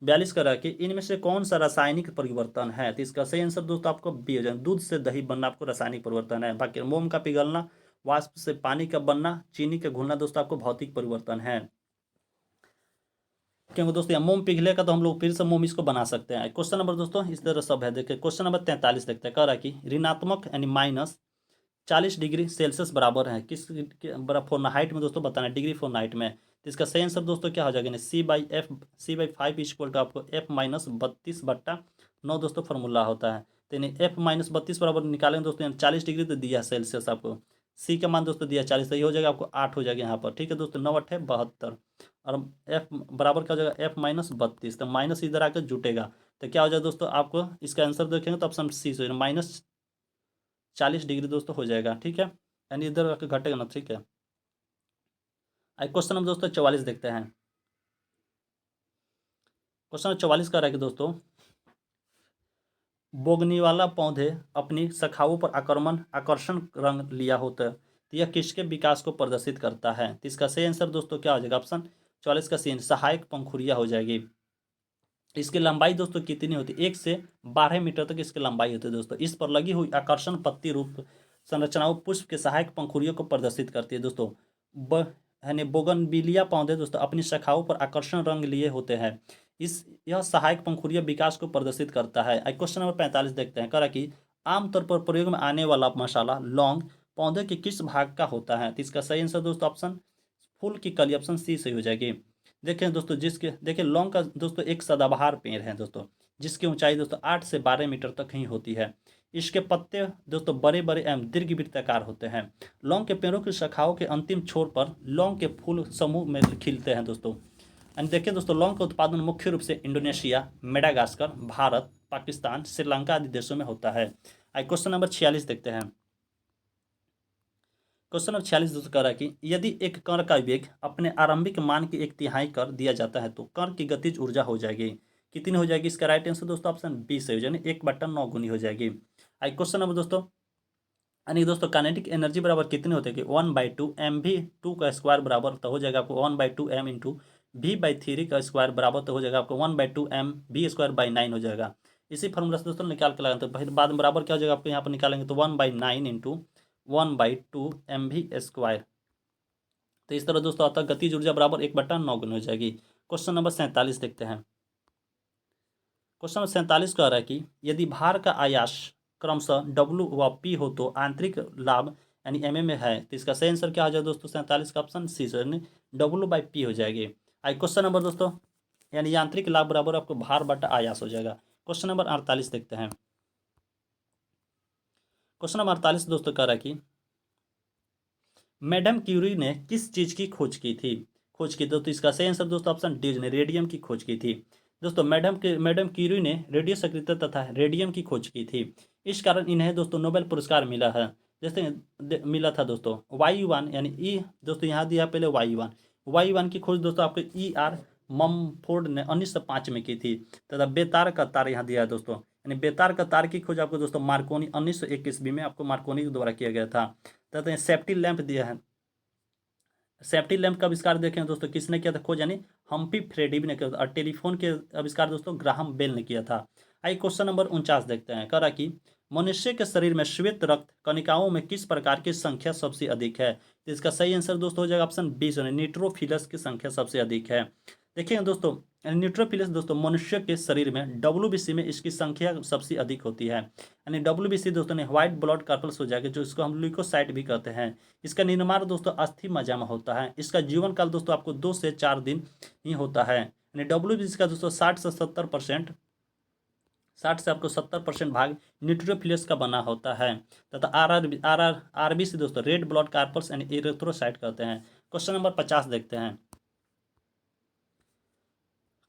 42 का रहा कि इनमें से कौन सा रासायनिक परिवर्तन है? तो इसका सही आंसर दोस्तों आपको बी हो जाए, दूध से दही बनना आपको रासायनिक परिवर्तन है। बाकी मोम का पिघलना, वाष्प से पानी का बनना, चीनी का घुलना दोस्तों आपको भौतिक परिवर्तन है। क्योंकि दोस्तों यहाँ मोम पिघलेगा तो हम लोग फिर से मोम इसको बना सकते हैं। क्वेश्चन नंबर दोस्तों इस तरह सब है। देखिए क्वेश्चन नंबर 43 देखते हैं। कह रहा है कि ऋणात्मक यानी माइनस 40 डिग्री सेल्सियस बराबर है किस बराबर फॉरेनहाइट में दोस्तों बताना है, डिग्री फॉरेनहाइट में। तो इसका सही आंसर दोस्तों क्या हो जाएगा? C/5 इक्वल टू आपको F-32/9 दोस्तों फॉर्मूला होता है। तो यानी F-32 बराबर निकालेंगे दोस्तों, 40 डिग्री तो दिया सेल्सियस आपको, सी का मान दोस्तों दिया 40, सही हो जाएगा आपको 8 हो जाएगा यहाँ पर, ठीक है दोस्तों। 9×8 = 72 और F बराबर क्या हो जाएगा? F-32, तो माइनस इधर आकर जुटेगा। तो क्या हो जाएगा दोस्तों आपको इसका आंसर देखेंगे तो ऑप्शन सी से -40 डिग्री दोस्तों हो जाएगा, ठीक है। यानी इधर आके घटेगा ना, ठीक है। क्वेश्चन नंबर दोस्तों 44 देखते हैं। क्वेश्चन नंबर 44 का रहा है कि दोस्तों बोगनीवाला पौधे अपनी शाखाओं पर आकर्षण रंग लिया होता है, तो यह किसके विकास को प्रदर्शित करता है? तो इसका सही आंसर दोस्तों क्या हो जाएगा? ऑप्शन 44 का सी सहायक पंखुड़ियाँ हो जाएगी। इसकी लंबाई दोस्तों कितनी होती है? 1 से 12 मीटर तक इसकी लंबाई होती है दोस्तों। इस पर लगी हुई आकर्षण पत्ती रूप संरचनाओं पुष्प के सहायक पंखुड़ियों को प्रदर्शित करती है दोस्तों। यानी बोगनविलिया पौधे दोस्तों अपनी शाखाओं पर आकर्षण रंग लिए होते हैं। यह सहायक पंखुड़ियों विकास को प्रदर्शित करता है। क्वेश्चन नंबर 45 देखते हैं। कह रहा कि आमतौर पर प्रयोग में आने वाला मसाला लौंग पौधे के किस भाग का होता है? तो इसका सही आंसर दोस्तों ऑप्शन फूल की कली, ऑप्शन सी सही हो जाएगी। देखें दोस्तों देखिए लौंग का दोस्तों एक सदाबहार पेड़ है दोस्तों, जिसकी ऊंचाई दोस्तों 8 से 12 मीटर तक ही होती है। इसके पत्ते दोस्तों बड़े बड़े एवं दीर्घवृत्ताकार होते हैं। लौंग के पेड़ों की शाखाओं के अंतिम छोर पर लौंग के फूल समूह में खिलते हैं दोस्तों। एंड देखिए दोस्तों लौंग का उत्पादन मुख्य रूप से इंडोनेशिया, मेडागास्कर, भारत, पाकिस्तान, श्रीलंका आदि देशों में होता है। क्वेश्चन नंबर 46 देखते हैं। क्वेश्चन नंबर 46 दोस्तों कह रहा है कि यदि एक कण का वेग अपने आरंभिक मान की 1/3 कर दिया जाता है तो कण की गतिज ऊर्जा हो जाएगी कितनी हो जाएगी? इसका राइट आंसर दोस्तों ऑप्शन बी से हो जाएगी, 1/9 गुनी हो जाएगी। क्वेश्चन नंबर दोस्तों यानी दोस्तों काइनेटिक एनर्जी बराबर कितनी होती है? 1/2 mv2 का स्क्वायर बराबर तो हो जाएगा आपको 1/2 m इंटू V/3 का स्क्वायर बराबर तो हो जाएगा आपको 1/2 mv²/9 हो जाएगा। इसी फॉर्मूला से दोस्तों निकाल के लगाते हैं, तो बाद में बराबर क्या हो जाएगा आपको यहाँ पर निकालेंगे तो 1/9 इंटू 1/2 mv²। तो इस तरह दोस्तों आता गतिज ऊर्जा बराबर 1/9 गुनी हो जाएगी। क्वेश्चन नंबर 47 देखते हैं। क्वेश्चन नंबर 47 कह रहा है कि यदि भार का आयास क्रमशः W व P हो तो आंतरिक लाभ यानी mm में है, तो इसका सही आंसर क्या हो जाएगा दोस्तों? 47 का ऑप्शन सी यानी W/P हो जाएगी। क्वेश्चन नंबर दोस्तों यानी यांत्रिक लाभ बराबर आपको भार बटा आयास हो जाएगा। क्वेश्चन नंबर 48 देखते हैं। क्वेश्चन नंबर 48 दोस्तों कह रहा है कि मैडम क्यूरी ने किस चीज की खोज की थी? खोज की दोस्तों इसका सही आंसर दोस्तों ऑप्शन डी ने रेडियम की खोज की थी। दोस्तों मैडम क्यूरी ने रेडियो सक्रियता तथा रेडियम की खोज की थी। इस कारण इन्हें दोस्तों नोबेल पुरस्कार मिला है। जैसे मिला था दोस्तों वाई 1 यानी ई दोस्तों यहाँ दिया पहले वाई 1 की खोज दोस्तों आपको ER ममफोर्ड ने 1905 में की थी तथा बेतार का तार यहाँ दिया है दोस्तों, यानी बेतार का तार की खोज आपको दोस्तों मार्कोनी 1901 ईस्वी में आपको मार्कोनी के द्वारा किया गया था। तथा सेफ्टी लैंप दिया है। सेफ्टी लैंप का आविष्कार देखें दोस्तों किसने किया था खोज, यानी हम्पी फ्रेडी ने किया था। और टेलीफोन के आविष्कार दोस्तों ग्राहम बेल ने किया था। आइए क्वेश्चन नंबर 49 देखते हैं। कह रहा कि मनुष्य के शरीर में श्वेत रक्त कणिकाओं में किस प्रकार की संख्या सबसे अधिक है? तो इसका सही आंसर दोस्तों हो जाएगा ऑप्शन बी न्यूट्रोफिलस की संख्या सबसे अधिक है। देखिए दोस्तों न्यूट्रोफिलस दोस्तों मनुष्य के शरीर में WBC में इसकी संख्या सबसे अधिक होती है। यानी WBC दोस्तों ने व्हाइट ब्लड कार्पल्स हो जाएगा जो इसको हम ल्यूकोसाइट भी कहते हैं। इसका निर्माण दोस्तों अस्थि मज्जा में होता है। इसका जीवन काल दोस्तों आपको 2 से 4 दिन ही होता है। यानी WBC का दोस्तों 60 से आपको 70% भाग न्यूट्रोफिलस का बना होता है तथा RBC दोस्तों रेड ब्लड कार्पल्स यानी इरेथ्रोसाइट कहते हैं। क्वेश्चन नंबर 50 देखते हैं।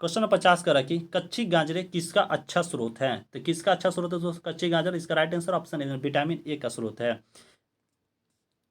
क्वेश्चन नंबर 50 करा कि कच्ची गाजरे किसका अच्छा स्रोत है? तो किसका अच्छा स्रोत है दोस्तों कच्ची गाजर? इसका राइट आंसर ऑप्शन है विटामिन ए का स्रोत है।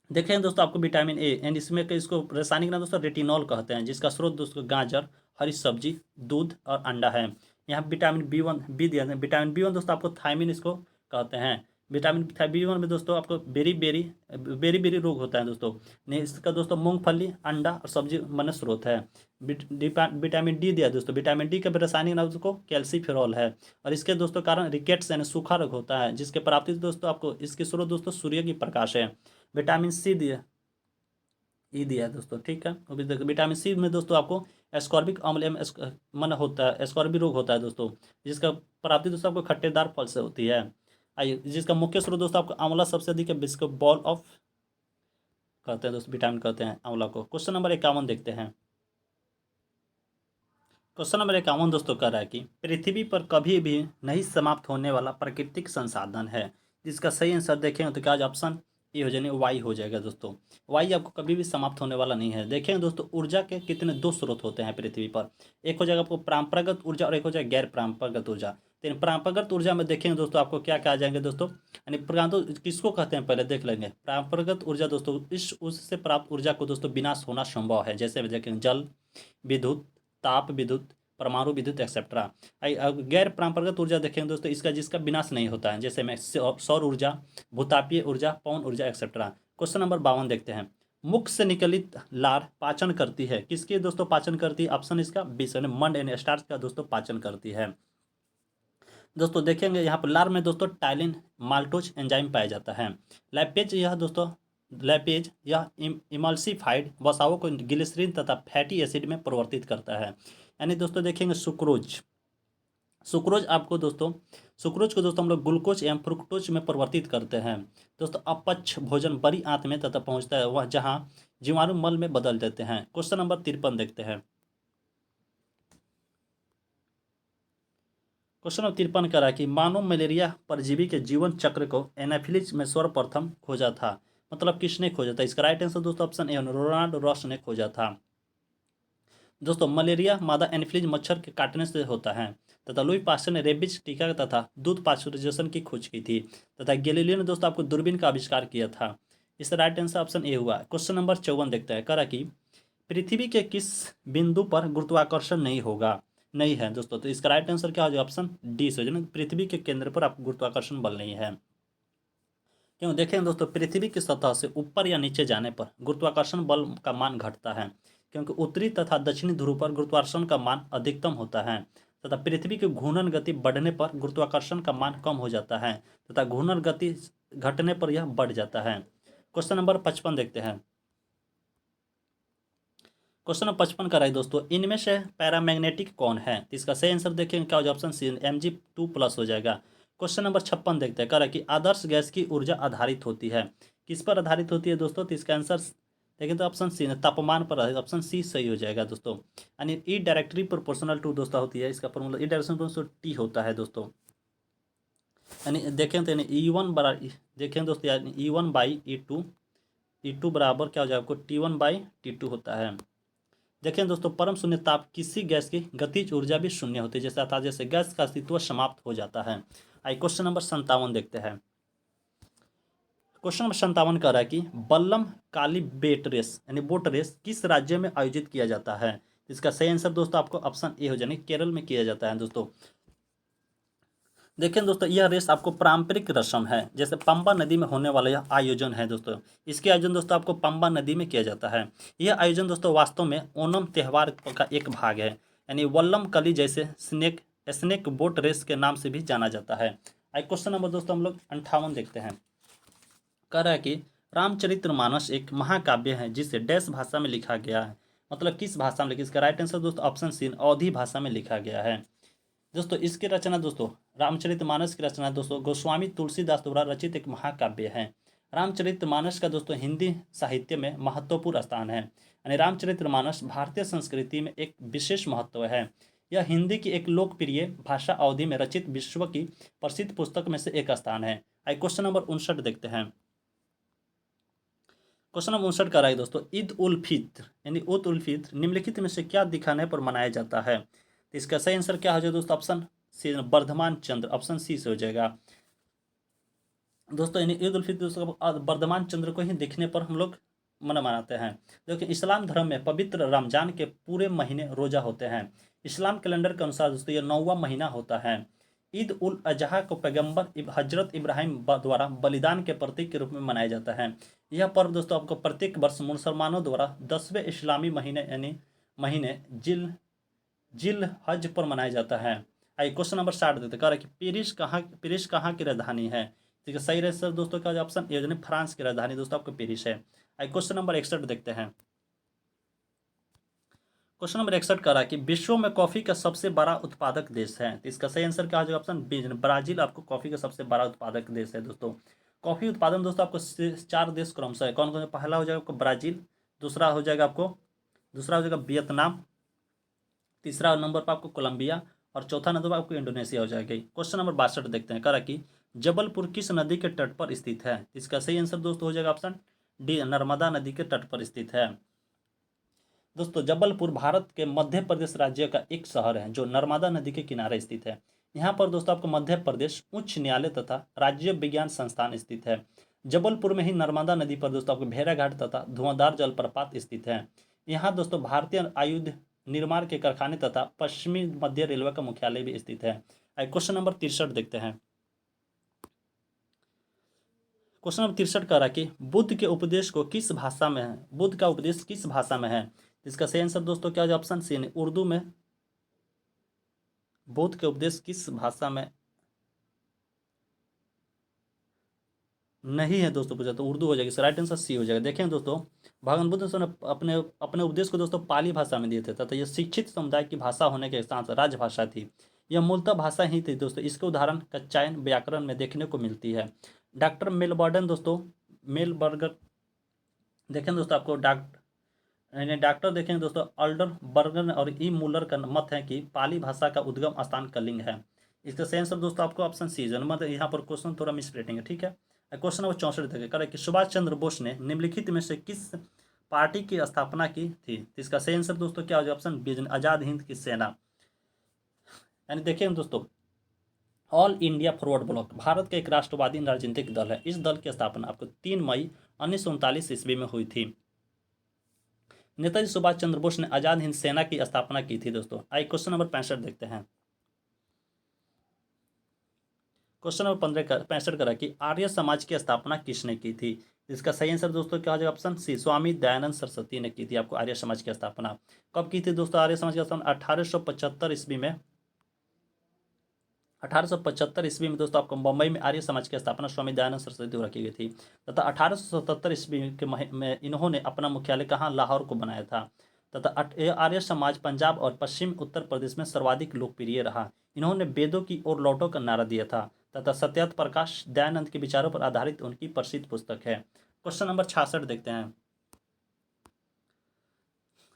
देखें दोस्तों आपको विटामिन ए एंड इसमें इसको रासायनिक नाम दोस्तों रेटिनॉल कहते हैं, जिसका स्रोत दोस्तों गाजर, हरी सब्जी, दूध और अंडा है। यहाँ विटामिन बी दिया है। विटामिन B1 दोस्तों आपको थायमिन इसको कहते हैं। विटामिन B1 में दोस्तों आपको बेरी बेरी रोग होता है दोस्तों। नहीं इसका दोस्तों मूंगफली, अंडा और सब्जी मन स्रोत है। विटामिन डी दिया दोस्तों। विटामिन डी का रासायनिक नाम दोस्तों कैल्सीफेरॉल है। और इसके दोस्तों कारण रिकेट्स यानी सूखा रोग होता है, जिसके प्राप्ति दोस्तों आपको इसके स्रोत दोस्तों सूर्य की प्रकाश है। विटामिन सी दिया ई दिया है दोस्तों, ठीक है। अभी देखो विटामिन सी में दोस्तों आपको एस्कॉर्बिक अम्ल मन होता है, एस्कॉर्बिक रोग होता है दोस्तों, जिसका प्राप्ति दोस्तों आपको खट्टेदार फल से होती है। आइए जिसका मुख्य स्रोत दोस्तों आपको आंवला सबसे अधिक है, जिसको बॉल ऑफ कहते हैं दोस्तों, विटामिन कहते हैं आंवला को। क्वेश्चन नंबर 51 देखते हैं। क्वेश्चन नंबर 51 दोस्तों कह रहा है कि पृथ्वी पर कभी भी नहीं समाप्त होने वाला प्राकृतिक संसाधन है। जिसका सही आंसर देखेंगे तो क्या ऑप्शन ए हो जाएगा वाई हो जाएगा दोस्तों। वाई आपको कभी भी समाप्त होने वाला नहीं है। देखेंगे दोस्तों ऊर्जा के कितने 2 स्रोत होते हैं पृथ्वी पर। एक हो जाएगा आपको परंपरागत ऊर्जा और एक हो जाएगा गैर परंपरागत ऊर्जा। तो परंपरागत ऊर्जा में देखेंगे दोस्तों आपको क्या क्या आ जाएंगे दोस्तों, यानी परंतु किसको कहते हैं पहले देख लेंगे। परंपरागत ऊर्जा दोस्तों इस उससे प्राप्त ऊर्जा को दोस्तों विनाश होना संभव है, जैसे देखेंगे जल विद्युत, ताप विद्युत, परमाणु विद्युत एक्सेट्रा। गैर परंपरागत ऊर्जा देखेंगे दोस्तों इसका जिसका विनाश नहीं होता है, जैसे में सौर ऊर्जा, भूतापीय ऊर्जा, पवन ऊर्जा एक्सेट्रा। क्वेश्चन नंबर 52 देखते हैं। मुख से निकलित लार पाचन करती है, किसकी दोस्तों पाचन करती है? ऑप्शन इसका बी मंड एंड स्टार्च का दोस्तों पाचन करती है। दोस्तों देखेंगे यहाँ पर लार में दोस्तों टाइलिन माल्टोज एंजाइम पाया जाता है। लैपेज यह इमल्सिफाइड वसाओं को ग्लिसरीन तथा फैटी एसिड में परिवर्तित करता है। यानी दोस्तों देखेंगे सुक्रोज आपको दोस्तों सुक्रोज को दोस्तों हम लोग ग्लूकोज एवं फ्रुक्टोज में परिवर्तित करते हैं। दोस्तों अपच भोजन बड़ी आंत में तथा पहुंचता है वह जहां जीवाणु मल में बदल देते हैं। क्वेश्चन नंबर 53 देखते हैं। क्वेश्चन नंबर 53 कह रहा है कि मानव मलेरिया परजीवी के जीवन चक्र को एनाफिलिस में सर्वप्रथम खोजा था। मतलब किसने खोजा था? इसका राइट आंसर दोस्तों ऑप्शन ए रोनाल्ड रॉस ने खोजा था। दोस्तों मलेरिया मादा एनाफिलिस मच्छर के काटने से होता है तथा लुई पास्चर ने रेबीज टीका तथा दूध पाश्चराइजेशन की खोज की थी तथा गैलीलियो ने दोस्तों आपको दूरबीन का आविष्कार किया था। इसका राइट आंसर ऑप्शन ए हुआ। क्वेश्चन नंबर 54 देखते हैं। कह रहा कि पृथ्वी के किस बिंदु पर गुरुत्वाकर्षण नहीं है दोस्तों? तो इसका राइट आंसर क्या हो जाएगा? ऑप्शन डी से हो। पृथ्वी के केंद्र पर आपको गुरुत्वाकर्षण बल नहीं है। क्यों देखें दोस्तों पृथ्वी की सतह से ऊपर या नीचे जाने पर गुरुत्वाकर्षण बल का मान घटता है, क्योंकि उत्तरी तथा दक्षिणी ध्रुव पर गुरुत्वाकर्षण का मान अधिकतम होता है तथा पृथ्वी की घूर्णन गति बढ़ने पर गुरुत्वाकर्षण का मान कम हो जाता है तथा घूर्णन गति घटने पर यह बढ़ जाता है। क्वेश्चन नंबर 55 देखते हैं। क्वेश्चन नंबर 55 का राय दोस्तों इनमें से पैरामैग्नेटिक कौन है? तो इसका सही आंसर देखेंगे क्या हो जाएगा? ऑप्शन सी Mg2+ हो जाएगा। क्वेश्चन नंबर 56 देखते हैं। कह रहा है कि आदर्श गैस की ऊर्जा आधारित होती है, किस पर आधारित होती है दोस्तों? तो इसका आंसर देखें तो ऑप्शन सी तापमान पर है, ऑप्शन सी सही हो जाएगा दोस्तों। यानी ई डायरेक्टली प्रोपोर्शनल टू दोस्तों होती है, इसका फॉर्मूला ई डायरेक्शन दोस्तों टी होता है दोस्तों। यानी देखें तो यानी E1 बराबर, देखें दोस्तों यानी E1 बाई E2 बराबर क्या हो जाएगा आपको T1/T2 होता है। देखें दोस्तों परम शून्य ताप किसी गैस की गतिज ऊर्जा भी शून्य होती है, जैसे था जैसे गैस का अस्तित्व समाप्त हो जाता है। आइए क्वेश्चन नंबर 57 देखते हैं। क्वेश्चन नंबर 57 कह रहा है कि बल्लम काली बेट रेस यानी बोट रेस किस राज्य में आयोजित किया जाता है। इसका सही आंसर दोस्तों आपको ऑप्शन ए हो जाएगा, केरल में किया जाता है दोस्तों। देखें दोस्तों यह रेस आपको पारंपरिक रस्म है, जैसे पंबा नदी में होने वाला यह आयोजन है दोस्तों। इसके आयोजन दोस्तों आपको पंबा नदी में किया जाता है। यह आयोजन दोस्तों वास्तव में ओणम त्यौहार का एक भाग है, यानी वल्लम कली जैसे स्नेक स्नेक बोट रेस के नाम से भी जाना जाता है। आई क्वेश्चन नंबर दोस्तों हम लोग 58 देखते हैं। कह रहा है कि रामचरितमानस एक महाकाव्य है जिसे डैश भाषा में लिखा गया है, मतलब किस भाषा में लिखा। इसका राइट आंसर दोस्तों ऑप्शन सी अवधी भाषा में लिखा गया है दोस्तों। इसकी रचना दोस्तों रामचरितमानस की रचना दोस्तों गोस्वामी तुलसीदास द्वारा रचित एक महाकाव्य है। रामचरितमानस का दोस्तों हिंदी साहित्य में महत्वपूर्ण स्थान है, यानी रामचरितमानस भारतीय संस्कृति में एक विशेष महत्व है। यह हिंदी की एक लोकप्रिय भाषा अवधि में रचित विश्व की प्रसिद्ध पुस्तक में से एक स्थान है। आइए क्वेश्चन नंबर 59 देखते हैं। क्वेश्चन नंबर 59 का है दोस्तों ईद उल फित्र यानी ईद उल फित्र निम्नलिखित में से क्या दिखाने पर मनाया जाता है। तो इसका सही आंसर क्या हो जाएगा दोस्तों ऑप्शन सी वर्धमान चंद्र, ऑप्शन सी से हो जाएगा दोस्तों। यानी ईद उल फित्र दोस्तों वर्धमान चंद्र को ही देखने पर हम लोग मनाते हैं। देखिए इस्लाम धर्म में पवित्र रमजान के पूरे महीने रोजा होते हैं। इस्लाम कैलेंडर के अनुसार दोस्तों यह 9वां महीना होता है। ईद उल अजहा को पैगंबर हजरत इब्राहिम द्वारा बलिदान के प्रतीक के रूप में मनाया जाता है। यह पर्व दोस्तों आपको प्रत्येक वर्ष मुसलमानों द्वारा 10वें इस्लामी महीने यानी महीने जिल हज पर मनाया जाता है। आइए क्वेश्चन नंबर 60 देते कह रहा है कि पेरिस कहाँ की राजधानी है। ठीक है सही आंसर दोस्तों क्या ऑप्शन ए यानी फ्रांस की राजधानी दोस्तों आपको पेरिस है। आइए क्वेश्चन नंबर 61 देखते हैं। क्वेश्चन नंबर 61 कह रहा है कि विश्व में कॉफी का सबसे बड़ा उत्पादक देश है। तो इसका सही आंसर क्या हो जाएगा ऑप्शन बी ब्राजील आपको कॉफी का सबसे बड़ा उत्पादक देश है दोस्तों। कॉफी उत्पादन दोस्तों आपको 4 देश क्रमशः है, कौन कौन। पहला हो जाएगा आपको ब्राजील, दूसरा हो जाएगा वियतनाम, तीसरा नंबर पर आपको कोलंबिया और चौथा नंबर पर आपको इंडोनेशिया हो जाएगी। क्वेश्चन नंबर 62 देखते हैं। कह रहा कि जबलपुर किस नदी के तट पर स्थित है। इसका सही आंसर दोस्तों हो जाएगा ऑप्शन डी नर्मदा नदी के तट पर स्थित है दोस्तों। जबलपुर भारत के मध्य प्रदेश राज्य का एक शहर है जो नर्मदा नदी के किनारे स्थित है। यहाँ पर दोस्तों आपको मध्य प्रदेश उच्च न्यायालय तथा राज्य विज्ञान संस्थान स्थित है। जबलपुर में ही नर्मदा नदी पर दोस्तों आपको भेड़ाघाट तथा धुआंधार जलप्रपात स्थित है। यहाँ दोस्तों भारतीय आयुध निर्माण के कारखाने तथा पश्चिमी मध्य रेलवे का मुख्यालय भी स्थित है। क्वेश्चन नंबर 63 देखते हैं। क्वेश्चन नंबर 63 कह रहा है कि बुद्ध के उपदेश को किस भाषा में है। बुद्ध का उपदेश किस भाषा में है। इसका सही आंसर दोस्तों क्या है ऑप्शन सी उर्दू में। बुद्ध के उपदेश किस भाषा में नहीं है दोस्तों पूछा तो उर्दू हो जाएगी। राइट आंसर सी हो जाएगा। देखें दोस्तों भगवान बुद्ध ने अपने अपने उपदेश को दोस्तों पाली भाषा में दिए थे तथा यह शिक्षित समुदाय की भाषा होने के साथ राजभाषा थी। यह मूलतः भाषा ही थी दोस्तों। इसके उदाहरण का चयन व्याकरण में देखने को मिलती है। डॉक्टर मेलबर्डन दोस्तों मेलबर्गर देखें दोस्तों आपको डॉक्टर देखेंगे दोस्तों अल्डर बर्गन और ई मूलर का मत है कि पाली भाषा का उद्गम स्थान कलिंग है। इसका सही आंसर दोस्तों आपको ऑप्शन सी है। मतलब यहाँ पर क्वेश्चन थोड़ा मिसप्रिंटिंग है, ठीक है। क्वेश्चन नंबर 64 देखें करें कि सुभाष चंद्र बोस ने निम्नलिखित में से किस पार्टी की स्थापना की थी। तो इसका सही आंसर दोस्तों क्या हो जाएगा ऑप्शन बी आजाद हिंद की सेना। यानी देखिए दोस्तों all India forward block Bharat का एक राष्ट्रवादी राजनीतिक दल है। इस दल की स्थापना आपको 3 मई 1939 ईस्वी में हुई थी। नेताजी सुभाष चंद्र बोस ने आजाद हिंद सेना की स्थापना की थी दोस्तों। आइए क्वेश्चन नंबर 65 देखते हैं। क्वेश्चन नंबर 65 करा कि आर्य समाज की स्थापना किसने की थी। इसका सही आंसर दोस्तों क्या हो जाएगा ऑप्शन सी स्वामी दयानंद सरस्वती ने की थी आपको आर्य समाज की स्थापना। कब की थी दोस्तों आर्य समाज की स्थापना 1875 ईस्वी में। 1875 ईस्वी में दोस्तों आपको मुंबई में आर्य समाज की स्थापना स्वामी दयानंद सरस्वती द्वारा की गई थी तथा 1877 ईस्वी के में इन्होंने अपना मुख्यालय कहाँ लाहौर को बनाया था तथा आर्य समाज पंजाब और पश्चिम उत्तर प्रदेश में सर्वाधिक लोकप्रिय रहा। इन्होंने वेदों की ओर लौटो का नारा दिया था तथा सत्यार्थ प्रकाश दयानंद के विचारों पर आधारित उनकी प्रसिद्ध पुस्तक है। क्वेश्चन नंबर 66 देखते हैं।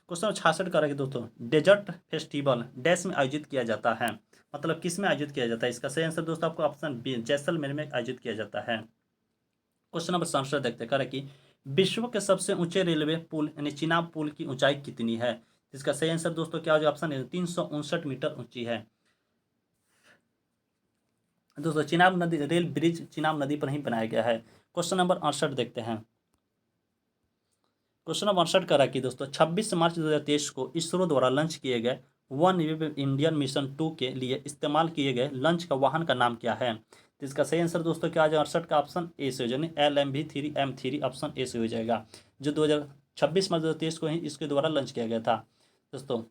क्वेश्चन 66 का है दोस्तों, डेजर्ट फेस्टिवल डैश में आयोजित किया जाता है, मतलब किस में आयोजित किया जाता है? इसका सही आंसर दोस्तों आपको ऑप्शन बी जैसलमेर में आयोजित किया जाता है। क्वेश्चन नंबर 67 देखते हैं, कह रहा है कि विश्व के सबसे ऊंचे रेलवे पुल यानी चिनाब पुल की ऊंचाई कितनी है? इसका सही आंसर दोस्तों क्या हो जाएगा? ऑप्शन 359 मीटर ऊंची है। दोस्तों चिनाब नदी रेल ब्रिज चिनाब नदी पर ही बनाया गया है। क्वेश्चन नंबर 68 देखते हैं। क्वेश्चन नंबर 68 का कि दोस्तों 26 मार्च 2023 को इसरो द्वारा लॉन्च किए गए वन इंडियन मिशन 2 के लिए इस्तेमाल किए गए लॉन्च का वाहन का नाम क्या है? तो इसका सही आंसर दोस्तों क्या आ जाएगा? 68 का ऑप्शन ए से हो जाएगा, LMV-3 ऑप्शन ए से हो जाएगा, जो 2026 मार्च 2023 को ही इसके द्वारा लॉन्च किया गया था। दोस्तों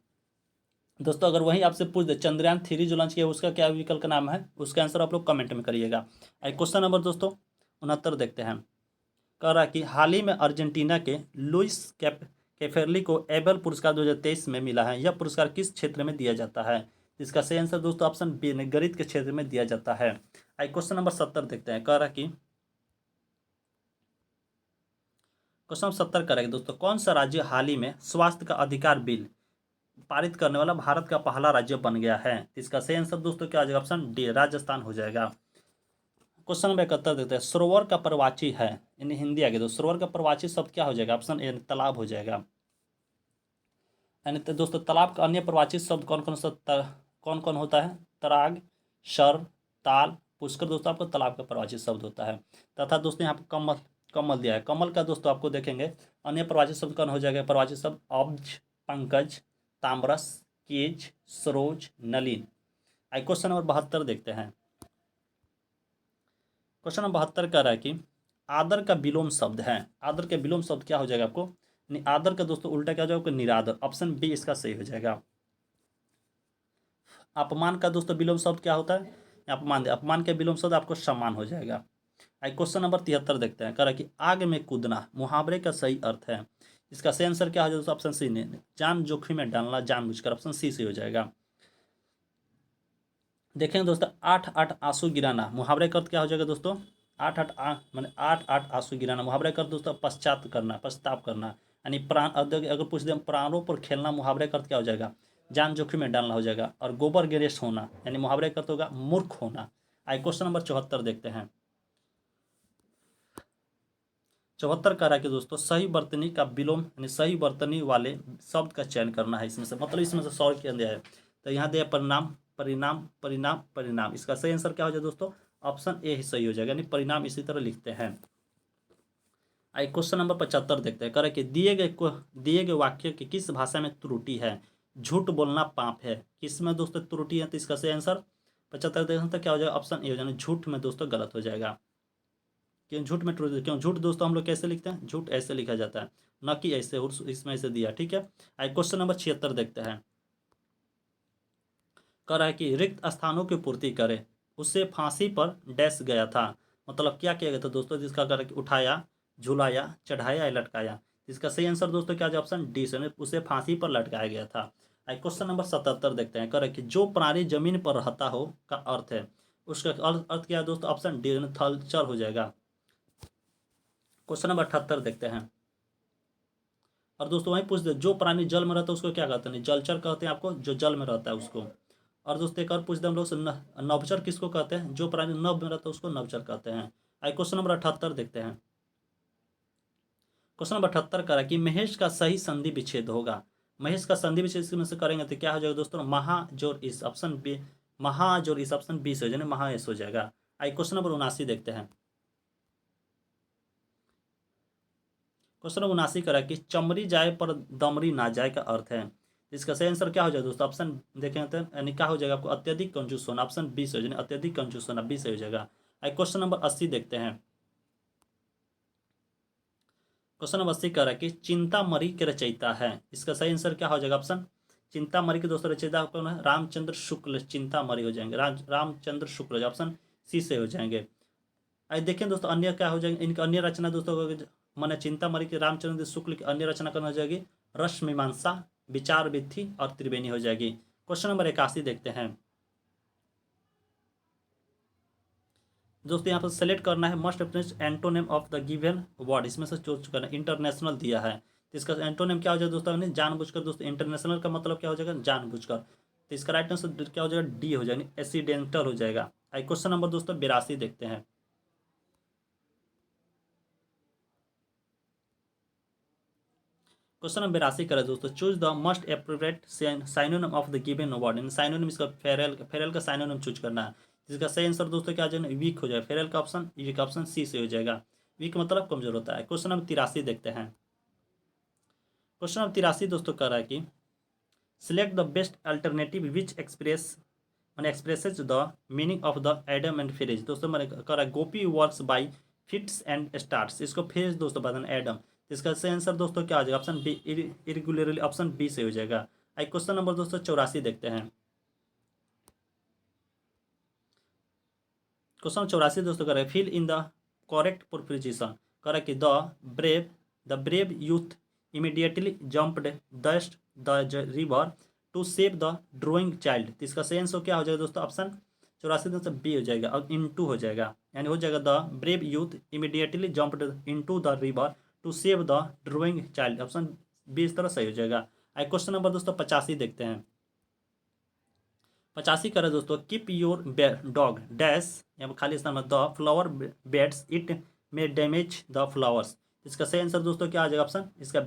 दोस्तों अगर वही आपसे पूछ दे चंद्रयान 3 जो लॉन्च किया उसका क्या विकल्प का नाम है, उसका आंसर आप लोग कमेंट में करिएगा। क्वेश्चन नंबर दोस्तों 69 देखते हैं, कह रहा है कि हाल ही में अर्जेंटीना के लुइस कैफेरली को एबल पुरस्कार 2023 में मिला है। यह पुरस्कार किस क्षेत्र में दिया जाता है? इसका सही आंसर दोस्तों ऑप्शन बी गणित के क्षेत्र में दिया जाता है। क्वेश्चन नंबर 70 देखते हैं, कह रहा है कि क्वेश्चन नंबर 70 करेंगे दोस्तों, कौन सा राज्य हाल ही में स्वास्थ्य का अधिकार बिल पारित करने वाला भारत का पहला राज्य बन गया है? इसका सही आंसर दोस्तों क्या आ जाएगा? ऑप्शन डी राजस्थान हो जाएगा। क्वेश्चन नंबर 71 देते हैं, सरोवर का प्रवाची है यानी हिंदी आगे तो सरोवर का प्रवाची शब्द क्या हो जाएगा? ऑप्शन ए तालाब हो जाएगा। यानी तो दोस्तों तालाब का अन्य प्रवाची शब्द कौन कौन होता है? तराग, शर, ताल, पुष्कर दोस्तों आपको तालाब का प्रवाची शब्द होता है। तथा दोस्तों यहाँ पर कमल कमल दिया है, कमल का दोस्तों आपको देखेंगे अन्य प्रवाची शब्द कौन हो जाएगा? प्रवाची शब्द अब्ज, पंकज, ताम्रस, केज, सरोज, नलिन। क्वेश्चन नंबर 72 देखते हैं। क्वेश्चन नंबर 72 कह रहा है कि आदर का विलोम शब्द है, आदर के विलोम शब्द क्या हो जाएगा आपको? आदर का दोस्तों उल्टा क्या हो जाएगा? निरादर, ऑप्शन बी इसका सही हो जाएगा। अपमान का दोस्तों विलोम शब्द क्या होता है? अपमान, अपमान के विलोम शब्द आपको सम्मान हो जाएगा। क्वेश्चन नंबर 73 देखते हैं, कह रहा है कि आग में कूदना मुहावरे का सही अर्थ है। इसका सही आंसर क्या हो जाएगा? ऑप्शन सी ने जान जोखिम में डालना जानबूझकर, ऑप्शन सी से हो जाएगा। देखेंगे दोस्तों 8-8 आंसू गिराना मुहावरे का अर्थ क्या हो जाएगा दोस्तों? 8-8 माने 8-8 आंसू गिराना मुहावरे का अर्थ दोस्तों पश्चात करना, पछताप करना, यानी प्राण अगर पूछ दे प्राणों पर खेलना मुहावरे का अर्थ क्या हो जाएगा? जान जोखिम में डालना हो जाएगा। और गोबर गिरेश होना यानी मुहावरे का अर्थ होगा मूर्ख होना। क्वेश्चन नंबर 74 देखते हैं। 74 कह रहा है कि दोस्तों सही वर्तनी का विलोम यानी सही वर्तनी वाले शब्द का चयन करना है इसमें से, मतलब इसमें से 100 के अंदर है। तो यहाँ दिया परिणाम परिणाम परिणाम परिणाम, इसका सही आंसर क्या हो जाएगा दोस्तों? ऑप्शन ए ही सही हो जाएगा, यानी परिणाम इसी तरह लिखते हैं। क्वेश्चन नंबर 75 देखते हैं, करे कि दिए गए वाक्य की किस भाषा में त्रुटि है? झूठ बोलना पाप है, किसमें दोस्तों त्रुटि है? तो इसका सही आंसर 75 देखते हैं क्या हो जाएगा? ऑप्शन ए हो जाएगा, झूठ में दोस्तों गलत हो जाएगा। क्यों झूठ में त्रुटि? क्यों झूठ दोस्तों हम लोग कैसे लिखते हैं? झूठ ऐसे लिखा जाता है, न कि ऐसे, इसमें ऐसे दिया, ठीक है। क्वेश्चन नंबर 76 देखते हैं, कह रहा है कि रिक्त स्थानों की पूर्ति करे, उससे फांसी पर डैश गया था, मतलब क्या किया गया था दोस्तों? जिसका कह रहा है कि उठाया, झुलाया, चढ़ाया या लटकाया। इसका सही आंसर दोस्तों क्या है? ऑप्शन डी से, उसे फांसी पर लटकाया गया था। क्वेश्चन नंबर 77 देखते हैं, कह रहा है कि जो प्राणी जमीन पर रहता हो का अर्थ है, उसका अर्थ क्या है दोस्तों? ऑप्शन डी थलचर हो जाएगा। क्वेश्चन नंबर 78 देखते हैं, और दोस्तों वहीं पूछ दे जो प्राणी जल में रहता है उसको क्या कहते हैं? जलचर कहते हैं आपको, जो जल में रहता है उसको। और दोस्तों एक और पूछ दे हम लोग से नभचर किसको कहते हैं? जो प्राणी नभ में रहता है उसको नभचर कहते हैं। क्वेश्चन नंबर 78 देखते हैं। क्वेश्चन नंबर 78 कह रहा है कि महेश का सही संधि विच्छेद होगा। महेश का संधि विच्छेद इसमें से करेंगे तो क्या हो जाएगा दोस्तों? महाजोर इस, ऑप्शन बी महाजोर इस, ऑप्शन बी से हो जाएगा, महाएस हो जाएगा। क्वेश्चन नंबर 79 देखते हैं। क्वेश्चन नंबर 79 करा कि चमरी जाए पर दमरी ना जाए का अर्थ है। इसका सही आंसर क्या हो जाएगा दोस्तों? ऑप्शन देखें तो यानी क्या हो जाएगा आपको? अत्यधिक कंजूस होना, ऑप्शन बी से हो जाएगा, अत्यधिक कंजूस होना बी से हो जाएगा। क्वेश्चन नंबर 80 देखते हैं। क्वेश्चन नंबर 80 कह रहा है कि चिंतामणि के रचयिता है। इसका सही आंसर क्या हो जाएगा? ऑप्शन चिंतामणि के दोस्तों रचयिता कौन है? रामचंद्र शुक्ल चिंतामणि हो जाएंगे, रामचंद्र शुक्ल, ऑप्शन सी से हो जाएंगे। देखें दोस्तों अन्य क्या हो जाएंगे इनकी अन्य रचना दोस्तों? माने चिंतामणि के रामचंद्र शुक्ल की अन्य रचना करना हो जाएगी रस मीमांसा, विचार विधि और त्रिवेणी हो जाएगी। क्वेश्चन नंबर 81 देखते हैं दोस्तों, यहाँ पर सेलेक्ट करना है must antonym of the given word, इसमें से चूज करना, इंटरनेशनल दिया है तो इसका एंटोनिम क्या हो जाएगा दोस्तों, जानबूझकर। दोस्तों इंटरनेशनल का मतलब क्या हो जाएगा, जानबूझकर। तो इसका राइट आंसर क्या हो जाएगा, डी हो जाएगा, एक्सीडेंटल हो जाएगा। आई क्वेश्चन नंबर दोस्तों 82 देखते हैं। क्वेश्चन नंबर 82 करें दोस्तों, choose the most appropriate synonym of the given word. In synonym इसका फेरल, फेरल का साइनोनिम चूज करना है। जिसका सही आंसर दोस्तों क्या हो जाएगा, वीक हो जाएगा। फेरल का ऑप्शन, वीक का ऑप्शन सी से हो जाएगा। वीक मतलब कमजोर होता है। क्वेश्चन नंबर 83 देखते हैं। क्वेश्चन नंबर 83 दोस्तों कह रहा है कि select the best alternative which मैंने expresses the meaning of the idiom and phrase. दोस्तों मैंने कह रहा है Gopi works by fits and starts. इसको फिरेज दोस्तों बताना एडम। इसका सही आंसर दोस्तों क्या हो जाएगा, option B, irregularly, option B से हो जाएगा। आई क्वेश्चन नंबर दोस्तों 84 देखते हैं। क्वेश्चन 84 दोस्तों कह रहे हैं fill in the correct proposition. कह रहा है कि the brave youth immediately jumped दस्ट the river to save the drowning child. तो इसका सही आंसर क्या हो जाएगा दोस्तों, ऑप्शन 84 दोस्तों बी हो जाएगा और इन टू हो जाएगा। यानी हो जाएगा the brave youth immediately jumped into the river to save the drowning child. Option B इस तरह सही हो जाएगा। आई क्वेश्चन नंबर दोस्तों 85 देखते हैं। 85 करे दोस्तों, कीप योर डॉग डैश, यहाँ खाली स्थान में the flower beds it may damage the flowers. इसका सही आंसर दोस्तों क्या आ जाएगा, ऑप्शन इसका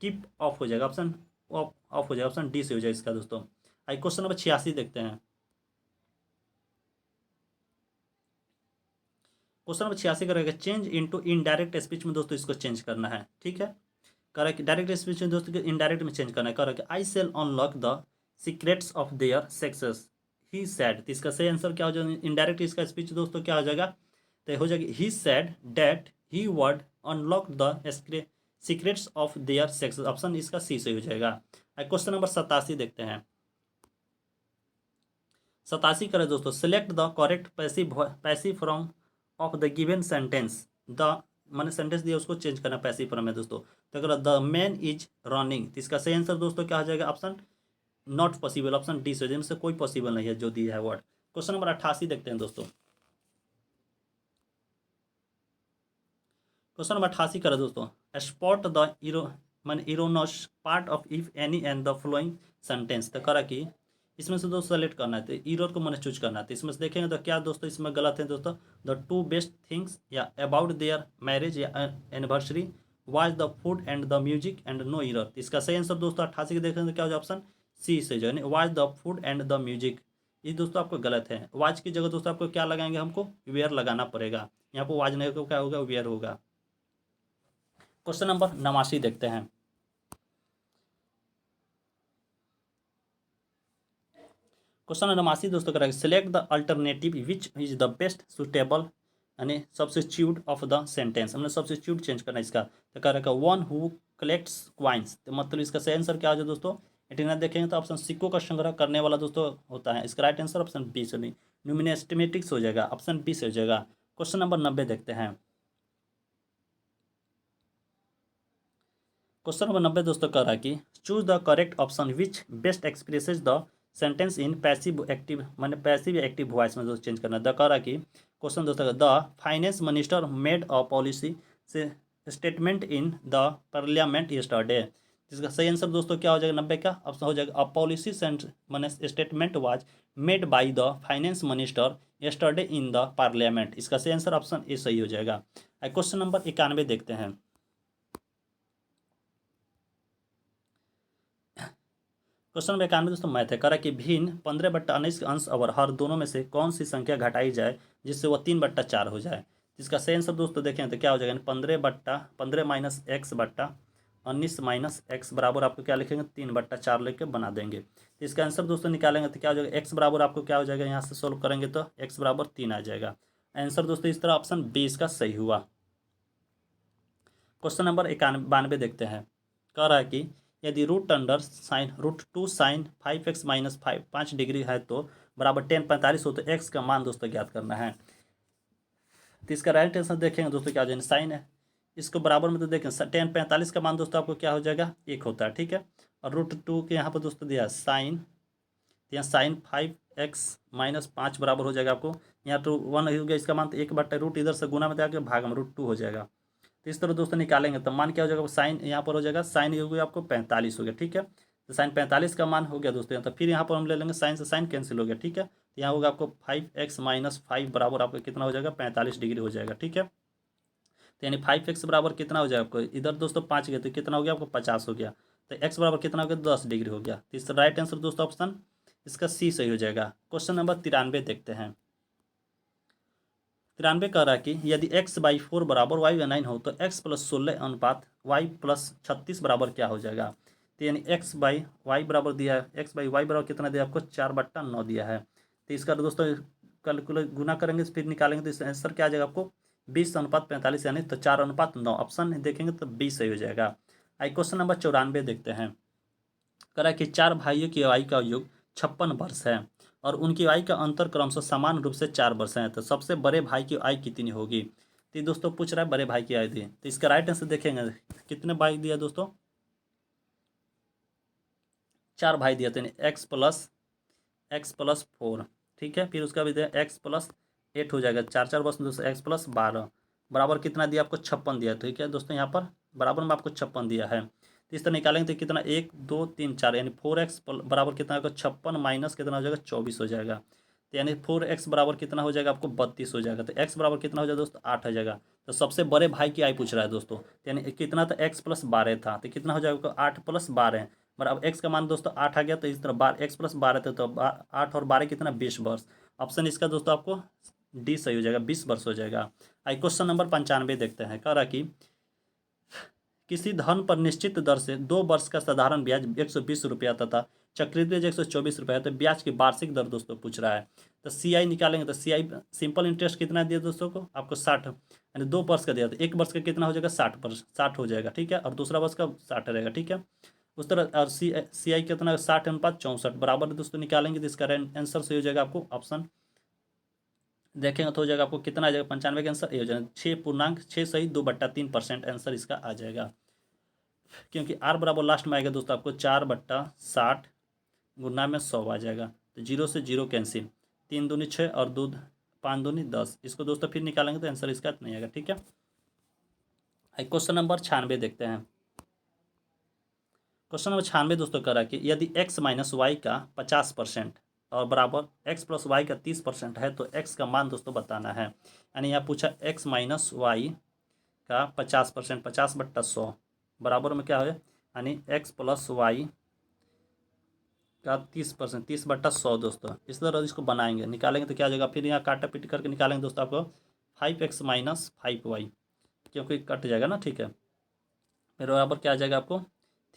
कीप ऑफ हो जाएगा। ऑप्शन ऑफ हो जाएगा, ऑप्शन डी से हो जाएगा इसका दोस्तों। आई क्वेश्चन नंबर 86 देखते हैं। क्वेश्चन नंबर 86 करेगा चेंज इनटू इनडायरेक्ट स्पीच में दोस्तों इसको चेंज करना है। ठीक है, कह रहा है कि डायरेक्ट स्पीच में दोस्तों इनडायरेक्ट में चेंज करना है। कह रहा है कि I sell unlock the secrets of their success he said. तो इसका सही आंसर क्या हो जाएगा, इनडायरेक्ट इसका स्पीच दोस्तों क्या हो जाएगा, तो हो जाएगा he said that he would unlock the secrets of their success. Option इसका सी से हो जाएगा। क्वेश्चन नंबर 87 देखते हैं। 87 करें दोस्तों, select the correct passive from of the given sentence. The मैंने सेंटेंस दिया उसको चेंज करना पैसिव फॉर्म में दोस्तों। तो अगर द मैन इज रनिंग, तो इसका सही आंसर दोस्तों क्या हो जाएगा, epsilon naught possible, option D से, जिनसे कोई पॉसिबल नहीं है जो दिया है वर्ड। क्वेश्चन नंबर 88 देखते हैं दोस्तों। क्वेश्चन नंबर 88 करें दोस्तों, spot the erroneous part of if any and the following sentence. तो करा कि इसमें से दोस्तों सेलेक्ट करना है, तो ईरोर को मैंने चूज करना है। तो इसमें से देखेंगे तो क्या दोस्तों इसमें गलत है दोस्तों, द टू बेस्ट थिंग्स या अबाउट देयर मैरिज या anniversary was the food and the music and no error. इसका सही आंसर दोस्तों 88 के देखेंगे तो क्या हो जाए, ऑप्शन सी से जो है was the food and the music. ये दोस्तों आपको गलत है। वाज की जगह दोस्तों आपको क्या लगाएंगे, हमको वेयर लगाना पड़ेगा। यहाँ पर वाज नहीं होगा, क्या होगा, वेयर होगा। क्वेश्चन नंबर 89 देखते हैं। क्वेश्चन नंबर 89 दोस्तों करेंगे select the alternative which is the best suitable यानी सब्सिट्यूट ऑफ द सेंटेंस। हमने सब्सिट्यूट चेंज करना है इसका। तो कह रहा है वन हु कलेक्ट्स क्वाइंस। तो मतलब इसका सही आंसर क्या हो जाए दोस्तों, एटीना देखेंगे तो ऑप्शन सिक्कों का संग्रह करने वाला दोस्तों होता है। इसका राइट आंसर ऑप्शन बी से, नहीं न्यूमिनेस्टिमेटिक्स हो जाएगा, ऑप्शन बी से हो जाएगा। क्वेश्चन नंबर 90 देखते हैं। क्वेश्चन नंबर 90 दोस्तों कह रहा है कि choose the correct option which best expresses the sentence in passive active, मैंने पैसिव एक्टिव वॉइस में दोस्तों चेंज करना है। द कह रहा है कि क्वेश्चन दोस्तों the finance minister made a policy से statement in the parliament yesterday. इसका सही आंसर दोस्तों क्या हो जाएगा, 90 का ऑप्शन हो जाएगा अ पॉलिसी मैंने statement was made by the finance minister yesterday in the parliament. इसका सही आंसर ऑप्शन ए सही हो जाएगा। क्वेश्चन नंबर 91 देखते हैं। क्वेश्चन नंबर 91 दोस्तों मैथ है। करा कि भिन्न 15/19 के अंश और हर दोनों में से कौन सी संख्या घटाई जाए जिससे वह 3/4 हो जाए। इसका सही आंसर दोस्तों देखें तो क्या हो जाएगा, 15 माइनस एक्स बट्टा 19 माइनस एक्स बराबर आपको क्या लिखेंगे, 3/4 लेके बना देंगे। तो इसका आंसर दोस्तों निकालेंगे तो क्या हो जाएगा, एक्स बराबर आपको क्या हो जाएगा, यहाँ से सोल्व करेंगे तो एक्स बराबर 3 आ जाएगा। आंसर दोस्तों इस तरह ऑप्शन 20 का सही हुआ। क्वेश्चन नंबर 92 देखते हैं। कह रहा है कि यदि root under sine √2 sine 5x minus 5 degree है तो बराबर 10/45 हो, तो x का मान दोस्तों ज्ञात करना है। तो इसका राइट आंसर देखेंगे दोस्तों क्या हो जाएगा, साइन है इसको बराबर में तो देखें 10/45 का मान दोस्तों आपको क्या हो जाएगा, 1 होता है। ठीक है, और √2 के यहाँ पर दोस्तों दिया साइन, यहाँ साइन 5x माइनस 5 बराबर हो जाएगा आपको, यहाँ तो 1 हो गया इसका मान, तो 1 बट्टा रूट इधर से गुना में जाकर भाग में √2 हो जाएगा। तो इस तरह दोस्तों निकालेंगे तो मान क्या हो जाएगा, साइन यहाँ पर हो जाएगा, साइन हो गया आपको 45 हो गया, ठीक है। तो साइन 45 का मान हो गया दोस्तों, तो फिर यहाँ पर हम ले लेंगे साइन से साइन कैंसिल हो गया, ठीक है। तो यहाँ होगा आपको 5x - 5 बराबर आपको कितना हो जाएगा, 45 डिग्री हो जाएगा, ठीक है। तो यानी 5x बराबर कितना हो जाएगा आपको, इधर दोस्तों 5 गया तो कितना हो गया आपको 50 हो गया। तो x बराबर कितना हो गया, 10 डिग्री हो गया। तो इसका राइट आंसर दोस्तों ऑप्शन इसका सी सही हो जाएगा। क्वेश्चन नंबर 93 देखते हैं। 93 कह रहा है कि यदि x/4 बराबर y/9 हो तो x+16 अनुपात y+36 बराबर क्या हो जाएगा। तो यानी x/y बराबर दिया है, x/y बराबर कितना दिया आपको, 4/9 दिया है। तो इसका दोस्तों कैलकुलेट गुना करेंगे फिर निकालेंगे तो इसका आंसर क्या आ जाएगा आपको, 20:45 यानी तो 4:9। ऑप्शन देखेंगे तो 20 सही हो जाएगा। आई क्वेश्चन नंबर 94 देखते हैं। कह रहा है कि 4 भाइयों की आयु का योग 56 वर्ष है और उनकी आयु का अंतर क्रमशः समान रूप से 4 वर्ष है, तो सबसे बड़े भाई की आयु कितनी होगी। तो ये दोस्तों पूछ रहा है बड़े भाई की आयु दी, तो इसका राइट आंसर देखेंगे कितने भाई दिया दोस्तों, 4 भाई दिया, तो x+4, ठीक है। फिर उसका भी दिया x+8 हो जाएगा, 4 4 वर्ष दोस्तों, x+12 बराबर कितना दिया आपको, 56 दिया, ठीक है दोस्तों। यहाँ पर बराबर में आपको 56 दिया है। तो इस तरह निकालेंगे तो कितना 1 2 3 4 यानी 4x बराबर कितना होगा, 56 माइनस कितना हो जाएगा, 24 हो जाएगा। तो यानी 4x बराबर कितना हो जाएगा आपको, 32 हो जाएगा। तो x बराबर कितना हो जाएगा दोस्तों, 8 हो जाएगा। तो सबसे बड़े भाई की आयु पूछ रहा है दोस्तों, तो यानी कितना था, x+12 था, तो कितना हो जाएगा 8+12 बराबर x का मान दोस्तों 8 आ गया। तो इस तरह x+12 थे तो 8 और 12 कितना, 20 वर्ष। ऑप्शन इसका दोस्तों आपको डी सही हो जाएगा, 20 वर्ष हो जाएगा। आई क्वेश्चन नंबर 95 देखते हैं। कह रहा कि किसी धन पर निश्चित दर से 2 वर्ष का साधारण ब्याज 120 रुपया तथा चक्रवृद्धि ब्याज 124 रुपया है, तो ब्याज की वार्षिक दर दोस्तों पूछ रहा है। तो CI निकालेंगे तो CI सिंपल इंटरेस्ट कितना दिया दोस्तों को आपको, 60, यानी 2 वर्ष का दिया तो 1 वर्ष का कितना हो जाएगा, 60 हो जाएगा, ठीक है। और दूसरा वर्ष का 60 रहेगा, ठीक है। उस तरह और CI कितना, 60:64 बराबर दोस्तों निकालेंगे तो इसका आंसर सही हो जाएगा आपको ऑप्शन देखेंगे तो हो जाएगा आपको कितना आ जाएगा, 95 का आंसर ये हो जाएगा 6.6 सही 2/3% आंसर इसका आ जाएगा। क्योंकि R बराबर लास्ट में आएगा दोस्तों आपको 4/60 गुना में 100 आ जाएगा। तो 0 से 0 कैंसिल, 3 दूनी 6 और 2 5 दूनी 10। इसको दोस्तों फिर निकालेंगे तो आंसर इसका नहीं आएगा, ठीक है। क्वेश्चन नंबर 96 देखते हैं। क्वेश्चन नंबर 96 दोस्तों कह रहा है कि यदि x - y का 50% और बराबर x+y का 30% है तो x का मान दोस्तों बताना है। यानी यहाँ पूछा x - y का 50%, 50/100 बराबर में क्या है, यानी x+y का 30%, 30/100 दोस्तों। इस तरह इसको बनाएंगे निकालेंगे तो क्या आ जाएगा, फिर यहाँ काटा पीट करके निकालेंगे दोस्तों आपको 5x - 5y, क्योंकि कट जाएगा ना, ठीक है। फिर बराबर क्या आ जाएगा आपको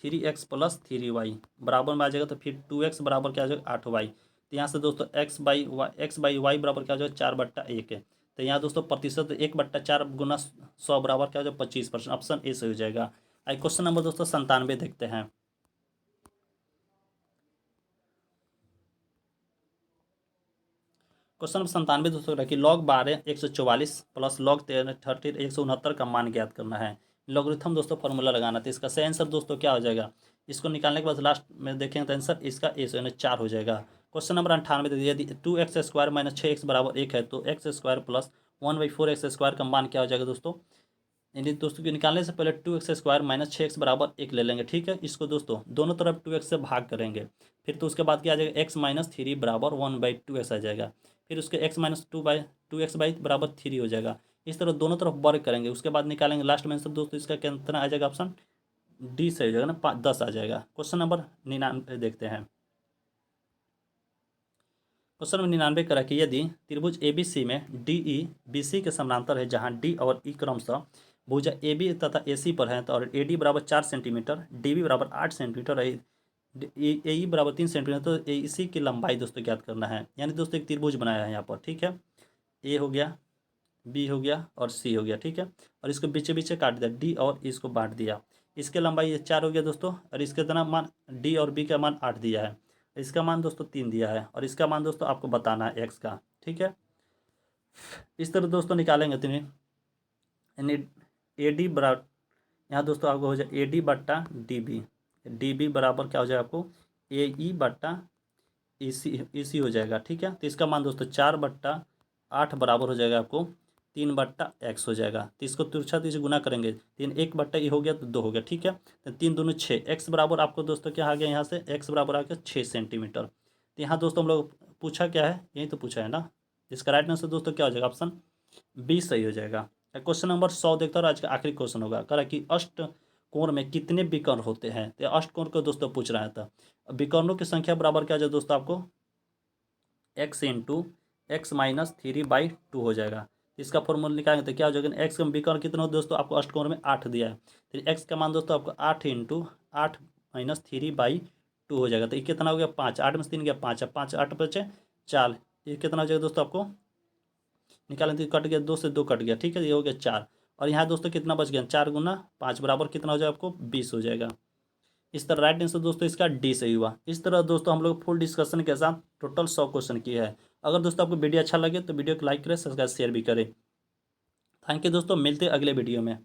3x + 3y बराबर में आ जाएगा। तो फिर 2x बराबर क्या आ जाएगा 8y। तो यहाँ से दोस्तों x/y बराबर क्या आ जाएगा 4/1 है। तो यहाँ दोस्तों प्रतिशत 1/4 गुना 100 बराबर क्या हो जाएगा 25%। ऑप्शन ए सही हो जाएगा। आई क्वेश्चन नंबर दोस्तों 97 देखते हैं। क्वेश्चन नंबर 97 दोस्तों कि log 12 144 प्लस log 30 169 का मान ज्ञात करना है। लॉगरिथम दोस्तों फॉर्मूला लगाना, तो इसका सही आंसर दोस्तों क्या हो जाएगा, इसको निकालने के बाद लास्ट में देखेंगे तो आंसर इसका ए यानी 4 हो जाएगा। क्वेश्चन नंबर 98 दे दिया, यदि 2x² - 6x बराबर 1 है तो x² + 1/4x² का मान क्या हो जाएगा दोस्तों। यानी दोस्तों को निकालने से पहले 2x² - 6x बराबर 1 ले लेंगे, ठीक है। इसको दोस्तों दोनों तरफ 2x से भाग करेंगे, फिर तो उसके बाद क्या आ जाएगा x - 3 बराबर 1/2x आ जाएगा। फिर उसके x - 2x बराबर 3 हो जाएगा। इस तरह दोनों तरफ वर्ग करेंगे, उसके बाद निकालेंगे लास्ट में आंसर दोस्तों इसका कितना आ जाएगा, ऑप्शन डी सही हो जाएगा ना, 10 आ जाएगा। क्वेश्चन नंबर 99 देखते हैं। क्वेश्चन नंबर 99 करा कि यदि त्रिभुज ABC में DE BC के समानांतर है, जहां D और E क्रमशः भुजा AB तथा AC पर है, तो और AD बराबर 4 सेंटीमीटर, DB बराबर 8 सेंटीमीटर, AE बराबर 3 सेंटीमीटर, तो AC की लंबाई दोस्तों ज्ञात करना है। यानी दोस्तों एक त्रिभुज बनाया है यहाँ पर, ठीक है। A हो गया, B हो गया और C हो गया, ठीक है। और इसको बीचे बीचे काट दिया, D और E इसको बांट दिया। इसके लंबाई ये 4 हो गया दोस्तों, और इसके इतना मान D और B का मान 8 दिया है, इसका मान दोस्तों 3 दिया है, और इसका मान दोस्तों आपको बताना है x का, ठीक है। इस तरह दोस्तों निकालेंगे तो यानी AD बराबर यहाँ दोस्तों आपको हो जाए AD/DB, DB बराबर क्या हो जाएगा आपको AE/EC हो जाएगा, ठीक है। तो इसका मान दोस्तों 4/8 बराबर हो जाएगा आपको 3/x हो जाएगा। तो इसको तिरछा से गुना करेंगे, 3 1/, ये हो गया तो 2 हो गया, ठीक है। तो 3 दूनी 6, x बराबर आपको दोस्तों क्या आ गया यहाँ से, x बराबर आ गया 6 सेंटीमीटर। तो यहाँ दोस्तों हम लोग पूछा क्या है, यही तो पूछा है ना। इसका राइट आंसर दोस्तों क्या हो जाएगा, ऑप्शन बी सही हो जाएगा। क्वेश्चन नंबर 100 देखता हूँ, आज का आखिरी क्वेश्चन होगा। कह रहा है कि अष्टकोण में कितने विकर्ण होते हैं। तो अष्टकोण को दोस्तों पूछ रहा था। विकर्णों की संख्या बराबर क्या हो जाए दोस्तों, आपको x इंटू एक्स माइनस 3/2 हो जाएगा। इसका फॉर्मूला निकालेंगे तो क्या हो जाएगा, एक्स का विकर्ण कितना हो दोस्तों, आपको अष्टकोण में 8 दिया है। फिर एक्स का मान दोस्तों आपको 8 इंटू 8 माइनस 3/2 हो जाएगा। तो ये कितना हो गया, 5, 8 में से 3 गया 5, 5 8 बचे 4, ये कितना हो जाएगा दोस्तों, आपको निकालें तो कट गया, 2 से 2 कट गया, ठीक है, ये हो गया 4। और यहाँ दोस्तों कितना बच गया, 4 गुना 5 बराबर कितना हो जाएगा, आपको 20 हो जाएगा। इस तरह राइट आंसर दोस्तों इसका डी सही हुआ। इस तरह दोस्तों हम लोग फुल डिस्कशन के साथ टोटल 100 क्वेश्चन किए हैं। अगर दोस्तों आपको वीडियो अच्छा लगे तो वीडियो को लाइक करें, सब्सक्राइब शेयर भी करें। थैंक यू दोस्तों, मिलते हैं अगले वीडियो में।